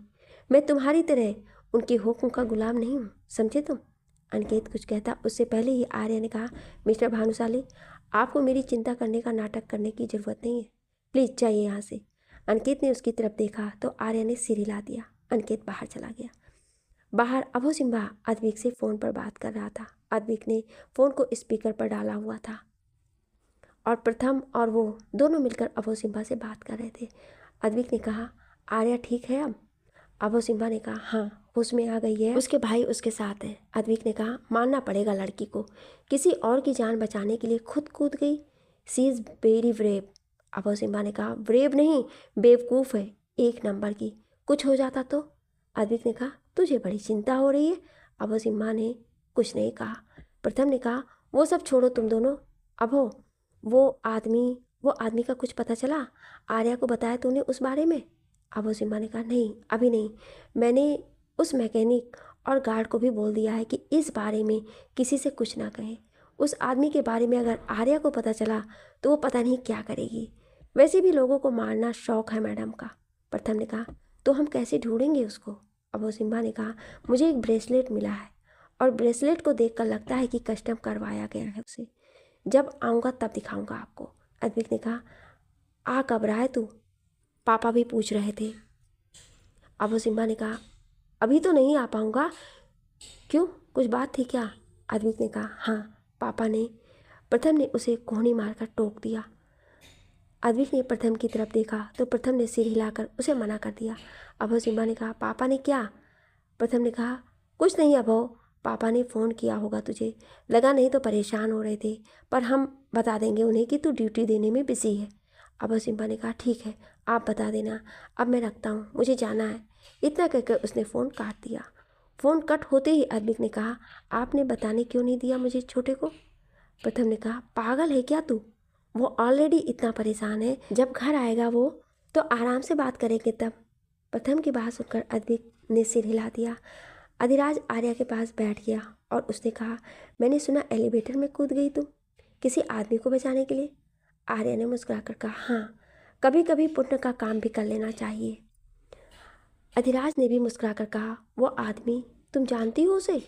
मैं तुम्हारी तरह उनके हुक्म का गुलाम नहीं हूँ, समझे तुम? अनिकेत कुछ कहता उससे पहले ही आर्या ने कहा, मिस्टर भानुशाली, आपको मेरी चिंता करने का नाटक करने की ज़रूरत नहीं है, प्लीज़ जाइए यहाँ से। अनिकेत ने उसकी तरफ देखा तो आर्या ने सिर हिला दिया। अनिकेत बाहर चला गया। बाहर अभो सिम्हा अद्विक से फ़ोन पर बात कर रहा था। अद्विक ने फ़ोन को स्पीकर पर डाला हुआ था और प्रथम और वो दोनों मिलकर अभो सिम्हा से बात कर रहे थे। अद्विक ने कहा, आर्या ठीक है अब? अभो सिम्हा ने कहा, हाँ, होश में आ गई है, उसके भाई उसके साथ हैं। अद्विक ने कहा, मानना पड़ेगा लड़की को, किसी और की जान बचाने के लिए खुद कूद गई। सी इज़ वेरी ब्रेव। अभो सिम्हा ने कहा, ब्रेव नहीं, बेवकूफ़ है, एक नंबर की, कुछ हो जाता तो? अद्विक ने कहा, तुझे बड़ी चिंता हो रही है? अभो सिम्हा ने कुछ नहीं कहा। प्रथम ने कहा, वो सब छोड़ो तुम दोनों। अभो, वो आदमी का कुछ पता चला? आर्या को बताया तूने उस बारे में? अभो सिम्हा ने कहा, नहीं, अभी नहीं, मैंने उस मैकेनिक और गार्ड को भी बोल दिया है कि इस बारे में किसी से कुछ ना कहें। उस आदमी के बारे में अगर आर्या को पता चला तो वो पता नहीं क्या करेगी। वैसे भी लोगों को मारना शौक है मैडम का। प्रथम ने कहा, तो हम कैसे ढूंढेंगे उसको? अभो सिम्हा ने कहा, मुझे एक ब्रेसलेट मिला है और ब्रेसलेट को देखकर लगता है कि कस्टम करवाया गया है उसे। जब आऊँगा तब दिखाऊंगा आपको। अद्विक ने कहा, आ कब रहा है तू? पापा भी पूछ रहे थे। अभो सिम्हा ने कहा, अभी तो नहीं आ पाऊँगा। क्यों, कुछ बात थी क्या? अद्विक ने कहा, हाँ, पापा ने। प्रथम ने उसे कोहनी मारकर टोक दिया। अद्विक ने प्रथम की तरफ देखा तो प्रथम ने सिर हिलाकर उसे मना कर दिया। अभो सिम्हा ने कहा, पापा ने क्या? प्रथम ने कहा, कुछ नहीं अभो, पापा ने फ़ोन किया होगा तुझे, लगा नहीं तो परेशान हो रहे थे, पर हम बता देंगे उन्हें कि तू ड्यूटी देने में बिजी है। अभो सिम्हा ने कहा, ठीक है, आप बता देना, अब मैं रखता हूँ, मुझे जाना है। इतना कहकर उसने फ़ोन काट दिया। फ़ोन कट होते ही अद्विक ने कहा, आपने बताने क्यों नहीं दिया मुझे छोटे को? प्रथम ने कहा, पागल है क्या तू? वो ऑलरेडी इतना परेशान है, जब घर आएगा वो तो आराम से बात करेंगे तब। प्रथम की बात सुनकर अद्विक ने सिर हिला दिया। अधिराज आर्या के पास बैठ गया और उसने कहा, मैंने सुना एलिवेटर में कूद गई तुम, किसी आदमी को बचाने के लिए? आर्या ने मुस्कुराकर कहा, हाँ, कभी कभी पुण्य का काम भी कर लेना चाहिए। अधिराज ने भी मुस्कुराकर कहा, वो आदमी, तुम जानती हो उसे?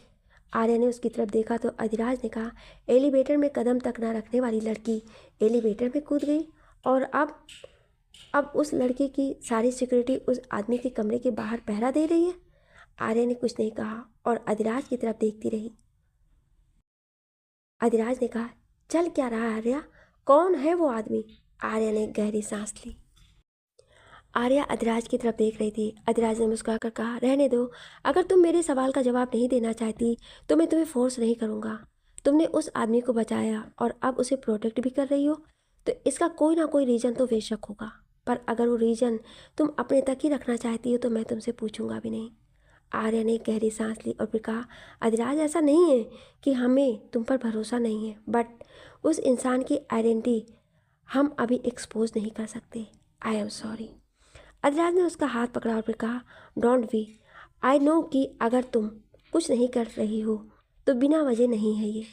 आर्या ने उसकी तरफ देखा तो अधिराज ने कहा, एलिवेटर में कदम तक ना रखने वाली लड़की एलिवेटर में कूद गई और अब उस लड़के की सारी सिक्योरिटी उस आदमी के कमरे के बाहर पहरा दे रही है। आर्या ने कुछ नहीं कहा और अधिराज की तरफ देखती रही। अधिराज ने कहा, चल क्या रहा है आर्या, कौन है वो आदमी? आर्या ने गहरी सांस ली। आर्या अधिराज की तरफ देख रही थी। अधिराज ने मुस्कुराकर कहा, रहने दो, अगर तुम मेरे सवाल का जवाब नहीं देना चाहती तो मैं तुम्हें फोर्स नहीं करूँगा। तुमने उस आदमी को बचाया और अब उसे प्रोटेक्ट भी कर रही हो, तो इसका कोई ना कोई रीज़न तो बेशक होगा, पर अगर वो रीज़न तुम अपने तक ही रखना चाहती हो तो मैं तुमसे पूछूंगा भी नहीं। आर्या ने गहरी सांस ली और फिर कहा, अधिराज, ऐसा नहीं है कि हमें तुम पर भरोसा नहीं है, बट उस इंसान की आइडेंटिटी हम अभी एक्सपोज नहीं कर सकते। I am sorry. अधिराज ने उसका हाथ पकड़ा और फिर कहा, डोंट बी, आई नो कि अगर तुम कुछ नहीं कर रही हो तो बिना वजह नहीं है ये,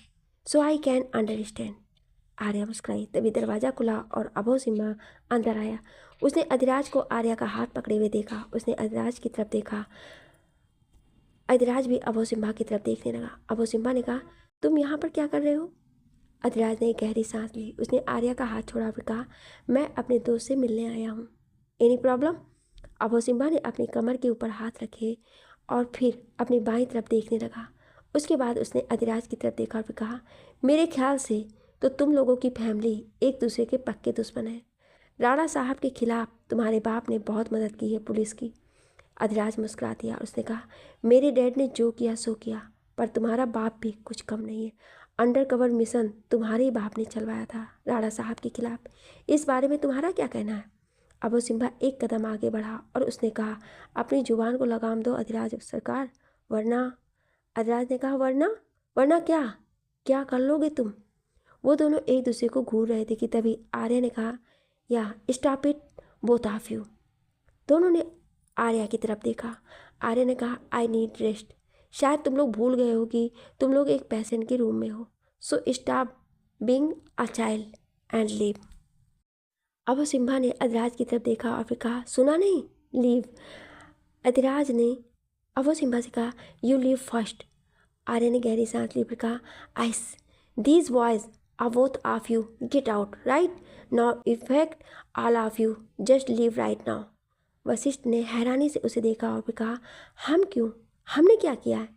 सो आई कैन अंडरस्टैंड। आर्या मुस्कुराई। तभी दरवाज़ा खुला और अभो सिम्हा अंदर आया। उसने अधिराज को आर्या का हाथ पकड़े हुए देखा। उसने अधिराज की तरफ देखा। अधिराज भी अभो सिम्हा की तरफ देखने लगा। अभो सिम्हा ने कहा, तुम यहाँ पर क्या कर रहे हो? अधिराज ने एक गहरी सांस ली। उसने आर्या का हाथ छोड़ा और कहा, मैं अपने दोस्त से मिलने आया हूँ। Any problem? अभो सिम्हा ने अपनी कमर के ऊपर हाथ रखे और फिर अपनी बाईं तरफ देखने लगा। उसके बाद उसने अधिराज की तरफ देखा और फिर कहा, मेरे ख्याल से तो तुम लोगों की फैमिली एक दूसरे के पक्के दुश्मन है। राणा साहब के खिलाफ तुम्हारे बाप ने बहुत मदद की है पुलिस की। अधिराज मुस्कुरा दिया और उसने कहा, मेरे डैड ने जो किया सो किया, पर तुम्हारा बाप भी कुछ कम नहीं है। अंडरकवर मिशन तुम्हारे ही बाप ने चलवाया था राणा साहब के खिलाफ। इस बारे में तुम्हारा क्या कहना है? अबू सिम्बा एक कदम आगे बढ़ा और उसने कहा, अपनी जुबान को लगाम दो अधिराज सरकार, वरना। अधिराज ने कहा, वरना? वरना क्या? क्या कर लोगे तुम? वो दोनों एक दूसरे को घूर रहे थे कि तभी आर्या ने कहा, या stop it both of you. दोनों ने आर्या की तरफ देखा। आर्या ने कहा, आई नीड रेस्ट। शायद तुम लोग भूल गए हो कि तुम लोग एक पेशेंट के रूम में हो, so stop being a child and leave. Abu Simba ने अधिराज की तरफ देखा और फिर कहा, सुना नहीं? लीव। अधिराज ने अबू सिम्बा से कहा, यू लीव फर्स्ट। आर्या ने गहरी सांस ली फिर कहा, ice these boys are both of you, get out right now, effect all of you, just leave right now. Vashishtha ने हैरानी से उसे देखा और फिर कहा, हम क्यों? हमने क्या किया है?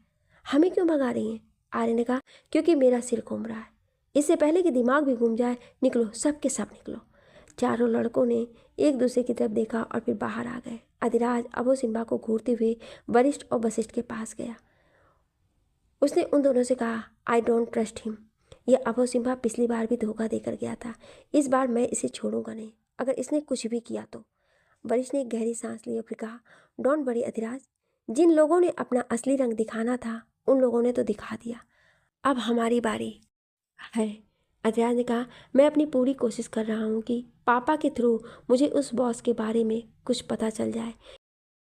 हमें क्यों भगा रही हैं? आर्य ने कहा, क्योंकि मेरा सिर घूम रहा है। इससे पहले कि दिमाग भी घूम जाए, निकलो, सब के सब निकलो। चारों लड़कों ने एक दूसरे की तरफ देखा और फिर बाहर आ गए। अधिराज अबू सिम्बा को घूरते हुए वरिष्ठ और वशिष्ठ के पास गया। उसने उन दोनों से कहा, आई डोंट ट्रस्ट हिम। यह अबू सिम्बा पिछली बार भी धोखा देकर गया था, इस बार मैं इसे छोड़ूंगा नहीं, अगर इसने कुछ भी किया तो। वरिष्ठ ने एक गहरी सांस ली और फिर कहा, डोंट वरी अधिराज, जिन लोगों ने अपना असली रंग दिखाना था उन लोगों ने तो दिखा दिया, अब हमारी बारी है। अधिराज ने कहा, मैं अपनी पूरी कोशिश कर रहा हूँ कि पापा के थ्रू मुझे उस बॉस के बारे में कुछ पता चल जाए।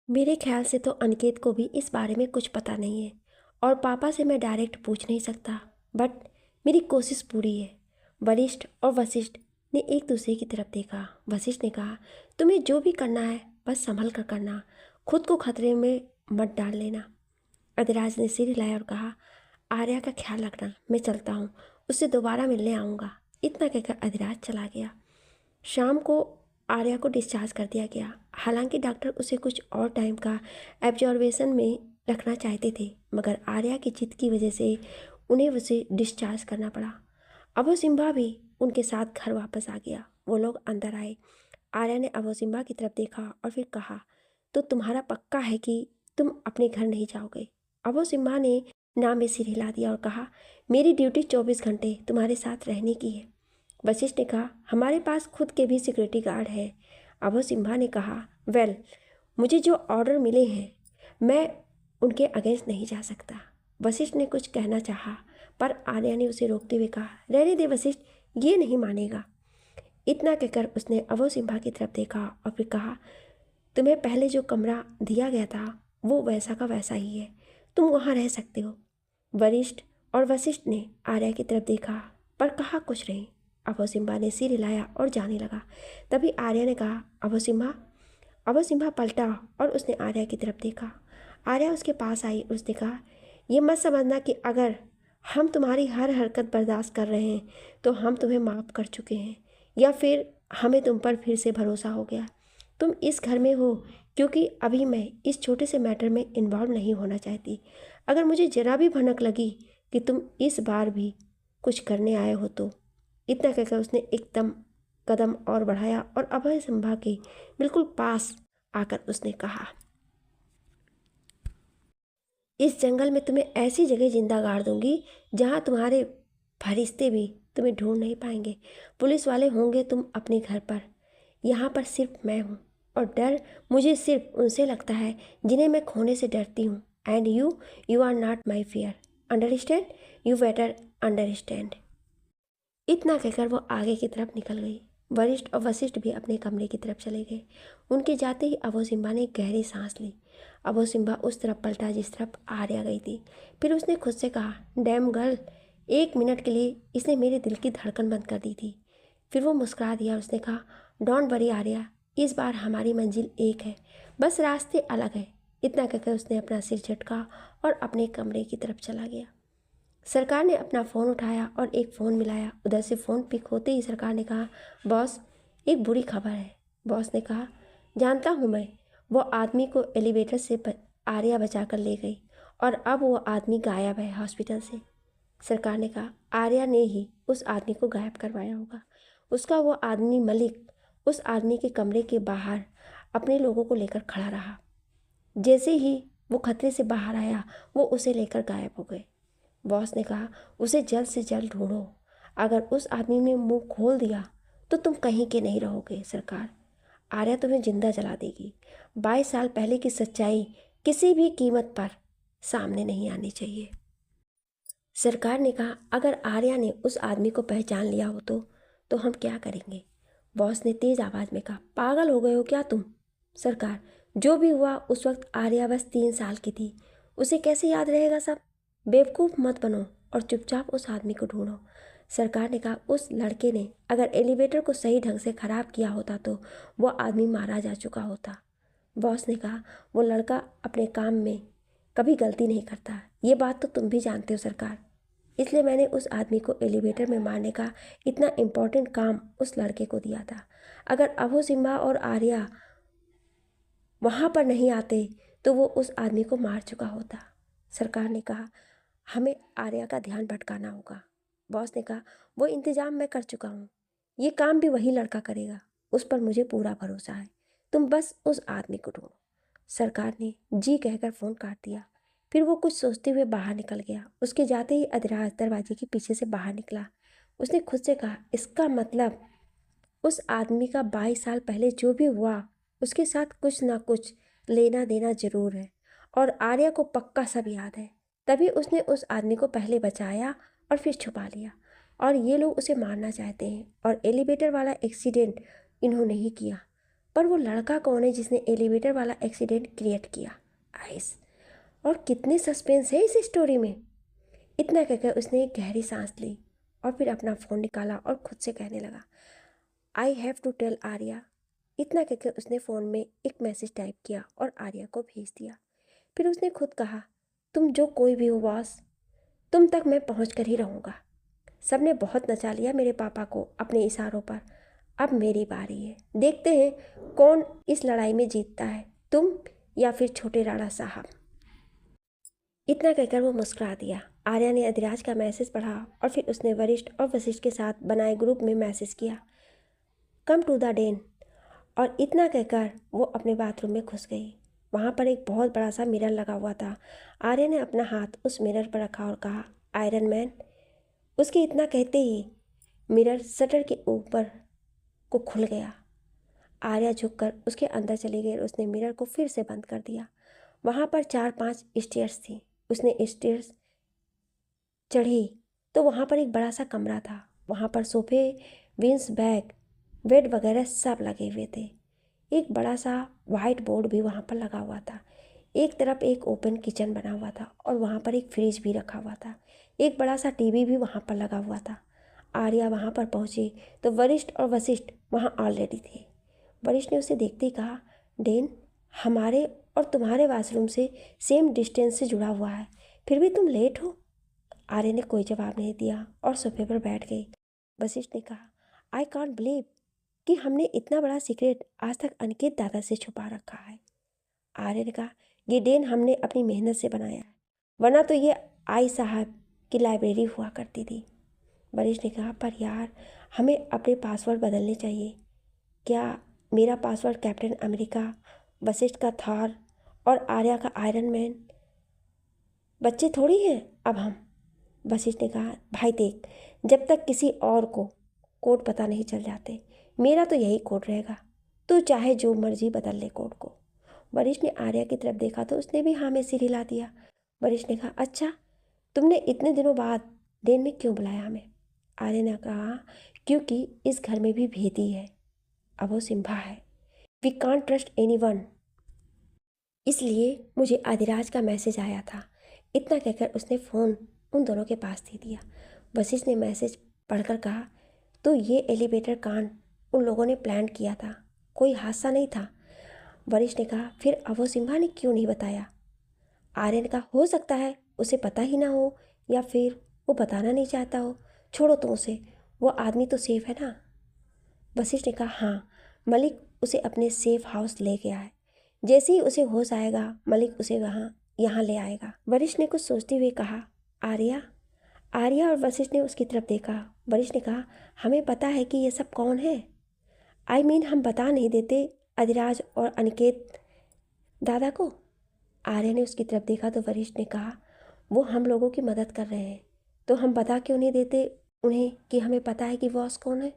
मेरे ख्याल से तो अनिकेत को भी इस बारे में कुछ पता नहीं है और पापा से मैं डायरेक्ट पूछ नहीं सकता, बट मेरी कोशिश पूरी है। वरिष्ठ और वशिष्ठ ने एक दूसरे की तरफ देखा। वशिष्ठ ने कहा, तुम्हें जो भी करना है बस संभल कर करना, खुद को खतरे में मत डाल लेना। अधिराज ने सिर हिलाया और कहा, आर्या का ख्याल रखना, मैं चलता हूँ, उससे दोबारा मिलने आऊँगा। इतना कहकर अधिराज चला गया। शाम को आर्या को डिस्चार्ज कर दिया गया। हालांकि डॉक्टर उसे कुछ और टाइम का ऑब्जर्वेशन में रखना चाहते थे, मगर आर्या की जिद की वजह से उन्हें उसे डिस्चार्ज करना पड़ा। अबू सिम्बा भी उनके साथ घर वापस आ गया। वो लोग अंदर आए। आर्या ने अबू सिम्बा की तरफ देखा और फिर कहा, तो तुम्हारा पक्का है कि तुम अपने घर नहीं जाओगे? अबू सिम्बा ने नाम में सिर हिला दिया और कहा, मेरी ड्यूटी 24 घंटे तुम्हारे साथ रहने की है। वशिष्ठ ने कहा, हमारे पास खुद के भी सिक्योरिटी गार्ड है। अबू सिम्बा ने कहा, वेल, मुझे जो ऑर्डर मिले हैं मैं उनके अगेंस्ट नहीं जा सकता। वशिष्ठ ने कुछ कहना चाहा, पर आर्या ने उसे रोकते हुए कहा, रहने दे वशिष्ठ, ये नहीं मानेगा। इतना कहकर उसने अबू सिम्बा की तरफ देखा और फिर कहा, तुम्हें पहले जो कमरा दिया गया था वो वैसा का वैसा ही है, तुम वहाँ रह सकते हो। वरिष्ठ और वशिष्ठ ने आर्या की तरफ देखा पर कहा कुछ नहीं। अबू सिम्बा ने सिर हिलाया और जाने लगा। तभी आर्या ने कहा, अबू सिम्बा। अबू सिम्बा पलटा और उसने आर्या की तरफ देखा। आर्या उसके पास आई और उसने कहा, ये मत समझना कि अगर हम तुम्हारी हर हरकत बर्दाश्त कर रहे हैं तो हम तुम्हें माफ़ कर चुके हैं या फिर हमें तुम पर फिर से भरोसा हो गया। तुम इस घर में हो क्योंकि अभी मैं इस छोटे से मैटर में इन्वॉल्व नहीं होना चाहती। अगर मुझे जरा भी भनक लगी कि तुम इस बार भी कुछ करने आए हो तो। इतना कहकर उसने एकदम कदम और बढ़ाया और अभय सिम्बा के बिल्कुल पास आकर उसने कहा, इस जंगल में तुम्हें ऐसी जगह जिंदा गाड़ दूंगी जहाँ तुम्हारे फरिश्ते भी तुम्हें ढूंढ नहीं पाएंगे। पुलिस वाले होंगे तुम अपने घर पर, यहाँ पर सिर्फ मैं हूँ और डर मुझे सिर्फ उनसे लगता है जिन्हें मैं खोने से डरती हूँ। And you are not my fear, understand? You better understand. इतना कहकर वो आगे की तरफ निकल गई। वरिष्ठ और वशिष्ठ भी अपने कमरे की तरफ चले गए। उनके जाते ही अबू सिम्बा ने गहरी सांस ली। अबू सिम्बा उस तरफ पलटा जिस तरफ आर्या गई थी। फिर उसने खुद से कहा, डैम गर्ल, 1 मिनट के लिए इसने मेरे दिल की धड़कन बंद कर दी थी। फिर वो मुस्कुरा दिया और उसने कहा, डोंट वरी आर्या, इस बार हमारी मंजिल एक है, बस रास्ते अलग हैं। इतना कहकर उसने अपना सिर झटका और अपने कमरे की तरफ चला गया। सरकार ने अपना फ़ोन उठाया और एक फ़ोन मिलाया। उधर से फ़ोन पिक होते ही सरकार ने कहा, बॉस, एक बुरी खबर है। बॉस ने कहा, जानता हूँ मैं, वो आदमी को एलिवेटर से आर्या बचा कर ले गई और अब वो आदमी गायब है हॉस्पिटल से। सरकार ने कहा, आर्या ने ही उस आदमी को गायब करवाया होगा। उसका वो आदमी मलिक उस आदमी के कमरे के बाहर अपने लोगों को लेकर खड़ा रहा। जैसे ही वो खतरे से बाहर आया वो उसे लेकर गायब हो गए। बॉस ने कहा, उसे जल्द से जल्द ढूंढो, अगर उस आदमी ने मुंह खोल दिया तो तुम कहीं के नहीं रहोगे सरकार। आर्या तुम्हें जिंदा जला देगी। 22 साल पहले की सच्चाई किसी भी कीमत पर सामने नहीं आनी चाहिए। सरकार ने कहा, अगर आर्या ने उस आदमी को पहचान लिया हो तो हम क्या करेंगे? बॉस ने तेज आवाज में कहा, पागल हो गए हो क्या तुम? सरकार, जो भी हुआ उस वक्त आर्या बस 3 साल की थी, उसे कैसे याद रहेगा सब? बेवकूफ़ मत बनो और चुपचाप उस आदमी को ढूंढो। सरकार ने कहा, उस लड़के ने अगर एलिवेटर को सही ढंग से ख़राब किया होता तो वो आदमी मारा जा चुका होता। बॉस ने कहा, वो लड़का अपने काम में कभी गलती नहीं करता, ये बात तो तुम भी जानते हो सरकार। इसलिए मैंने उस आदमी को एलिवेटर में मारने का इतना इम्पोर्टेंट काम उस लड़के को दिया था। अगर अभू सिम्हा और आर्या वहाँ पर नहीं आते तो वो उस आदमी को मार चुका होता। सरकार ने कहा, हमें आर्या का ध्यान भटकाना होगा। बॉस ने कहा, वो इंतज़ाम मैं कर चुका हूँ, ये काम भी वही लड़का करेगा, उस पर मुझे पूरा भरोसा है, तुम बस उस आदमी को ढूंढो। सरकार ने जी कहकर फ़ोन काट दिया। फिर वो कुछ सोचते हुए बाहर निकल गया। उसके जाते ही अदराज दरवाजे के पीछे से बाहर निकला। उसने खुद से कहा, इसका मतलब उस आदमी का 22 साल पहले जो भी हुआ उसके साथ कुछ ना कुछ लेना देना जरूर है, और आर्या को पक्का सब याद है। तभी उसने उस आदमी को पहले बचाया और फिर छुपा लिया, और ये लोग उसे मारना चाहते हैं, और एलिवेटर वाला एक्सीडेंट इन्होंने ही किया। पर वो लड़का कौन है जिसने एलिवेटर वाला एक्सीडेंट क्रिएट किया? आइस। और कितनी सस्पेंस है इस स्टोरी में। इतना कहकर उसने एक गहरी सांस ली और फिर अपना फ़ोन निकाला और खुद से कहने लगा, I have to tell Arya. इतना कहकर उसने फ़ोन में एक मैसेज टाइप किया और आर्या को भेज दिया। फिर उसने खुद कहा, तुम जो कोई भी हो बॉस, तुम तक मैं पहुंच कर ही रहूँगा। सबने बहुत नचा लिया मेरे पापा को अपने इशारों पर, अब मेरी बारी है। देखते हैं कौन इस लड़ाई में जीतता है, तुम या फिर छोटे राणा साहब। इतना कहकर वो मुस्कुरा दिया। आर्या ने अधिराज का मैसेज पढ़ा और फिर उसने वरिष्ठ और वशिष्ठ के साथ बनाए ग्रुप में मैसेज किया, कम टू द डेन। और इतना कहकर वो अपने बाथरूम में घुस गई। वहाँ पर एक बहुत बड़ा सा मिरर लगा हुआ था। आर्या ने अपना हाथ उस मिरर पर रखा और कहा, आयरन मैन। उसके इतना कहते ही मिरर शटर के ऊपर को खुल गया। आर्या झुककर उसके अंदर चली गई और उसने मिरर को फिर से बंद कर दिया। वहाँ पर 4-5 स्टेयर्स थी। उसने स्टेयर्स चढ़ी तो वहाँ पर एक बड़ा सा कमरा था। वहाँ पर सोफे, विंस बैग, बेड वगैरह सब लगे हुए थे। एक बड़ा सा वाइट बोर्ड भी वहाँ पर लगा हुआ था। एक तरफ एक ओपन किचन बना हुआ था और वहाँ पर एक फ्रिज भी रखा हुआ था। एक बड़ा सा टीवी भी वहाँ पर लगा हुआ था। आर्या वहाँ पर पहुँची तो वरिष्ठ और वशिष्ठ वहाँ ऑलरेडी थे। वरिष्ठ ने उसे देखते ही कहा, डेन, हमारे और तुम्हारे वाशरूम से सेम डिस्टेंस से जुड़ा हुआ है, फिर भी तुम लेट हो। आर्या ने कोई जवाब नहीं दिया और सोफे पर बैठ गई। वशिष्ठ ने कहा, आई कांट बिलीव कि हमने इतना बड़ा सीक्रेट आज तक अनिकेत दादा से छुपा रखा है। आर्य ने कहा, ये डेन हमने अपनी मेहनत से बनाया है, वरना तो ये आई साहब की लाइब्रेरी हुआ करती थी। वरिष्ठ ने कहा, पर यार, हमें अपने पासवर्ड बदलने चाहिए। क्या मेरा पासवर्ड कैप्टन अमेरिका, वशिष्ठ का थॉर और आर्या का आयरन मैन? बच्चे थोड़ी हैं अब हम। वशिष्ठ ने कहा, भाई देख, जब तक किसी और को कोड पता नहीं चल जाते, मेरा तो यही कोड रहेगा। तू चाहे जो मर्जी बदल ले कोड को। वरिष्ठ ने आर्या की तरफ देखा तो उसने भी हाँ में सिर हिला दिया। वरिष्ठ ने कहा, अच्छा, तुमने इतने दिनों बाद डेन में क्यों बुलाया हमें? आर्या ने कहा, क्योंकि इस घर में भी भेदी है, अब वो सिम्हा है। We can't trust anyone. इसलिए मुझे आदिराज का मैसेज आया था। इतना कहकर उसने फ़ोन उन दोनों के पास दे दिया। वशिष्ठ ने मैसेज पढ़कर कहा, तो ये एलिवेटर कांड उन लोगों ने प्लान किया था, कोई हादसा नहीं था। वरिष्ठ ने कहा, फिर अभो सिम्हा ने क्यों नहीं बताया? आर्य ने कहा, हो सकता है उसे पता ही ना हो, या फिर वो बताना नहीं चाहता हो। छोड़ो तुम उसे, वो आदमी तो सेफ है ना? वशिष्ठ ने कहा, हाँ, मलिक उसे अपने सेफ हाउस ले गया है। जैसे ही उसे होश आएगा मलिक उसे यहाँ ले आएगा। वरिष्ठ ने कुछ सोचते हुए कहा, आर्या। आर्या और वशिष्ठ ने उसकी तरफ देखा। वरिष्ठ ने कहा, हमें पता है कि ये सब कौन है। आई मीन हम बता नहीं देते अधिराज और अनिकेत दादा को? आर्य ने उसकी तरफ देखा तो वरिष्ठ ने कहा, वो हम लोगों की मदद कर रहे हैं, तो हम बता क्यों नहीं देते उन्हें कि हमें पता है कि बॉस कौन है।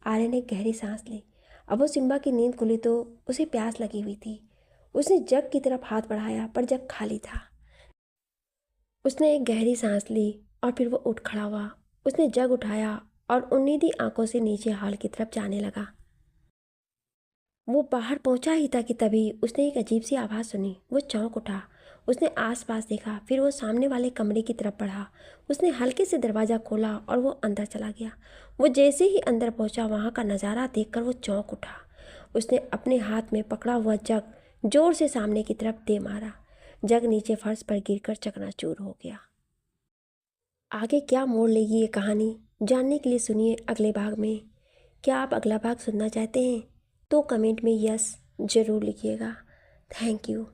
आर्य ने गहरी सांस ली। अब वो सिम्बा की नींद खुली तो उसे प्यास लगी हुई थी। उसने जग की तरफ हाथ बढ़ाया पर जग खाली था। उसने एक गहरी सांस ली और फिर वो उठ खड़ा हुआ। उसने जग उठाया और उम्मीदी आंखों से नीचे हॉल की तरफ जाने लगा। वो बाहर पहुंचा ही था कि तभी उसने एक अजीब सी आवाज़ सुनी। वो चौंक उठा। उसने आसपास देखा, फिर वो सामने वाले कमरे की तरफ बढ़ा। उसने हल्के से दरवाज़ा खोला और वो अंदर चला गया। वो जैसे ही अंदर पहुंचा, वहाँ का नज़ारा देखकर वो चौंक उठा। उसने अपने हाथ में पकड़ा हुआ जग जोर से सामने की तरफ दे मारा। जग नीचे फर्श पर गिरकर चकनाचूर हो गया। आगे क्या मोड़ लेगी ये कहानी, जानने के लिए सुनिए अगले भाग में। क्या आप अगला भाग सुनना चाहते हैं तो कमेंट में यस ज़रूर लिखिएगा। Thank you.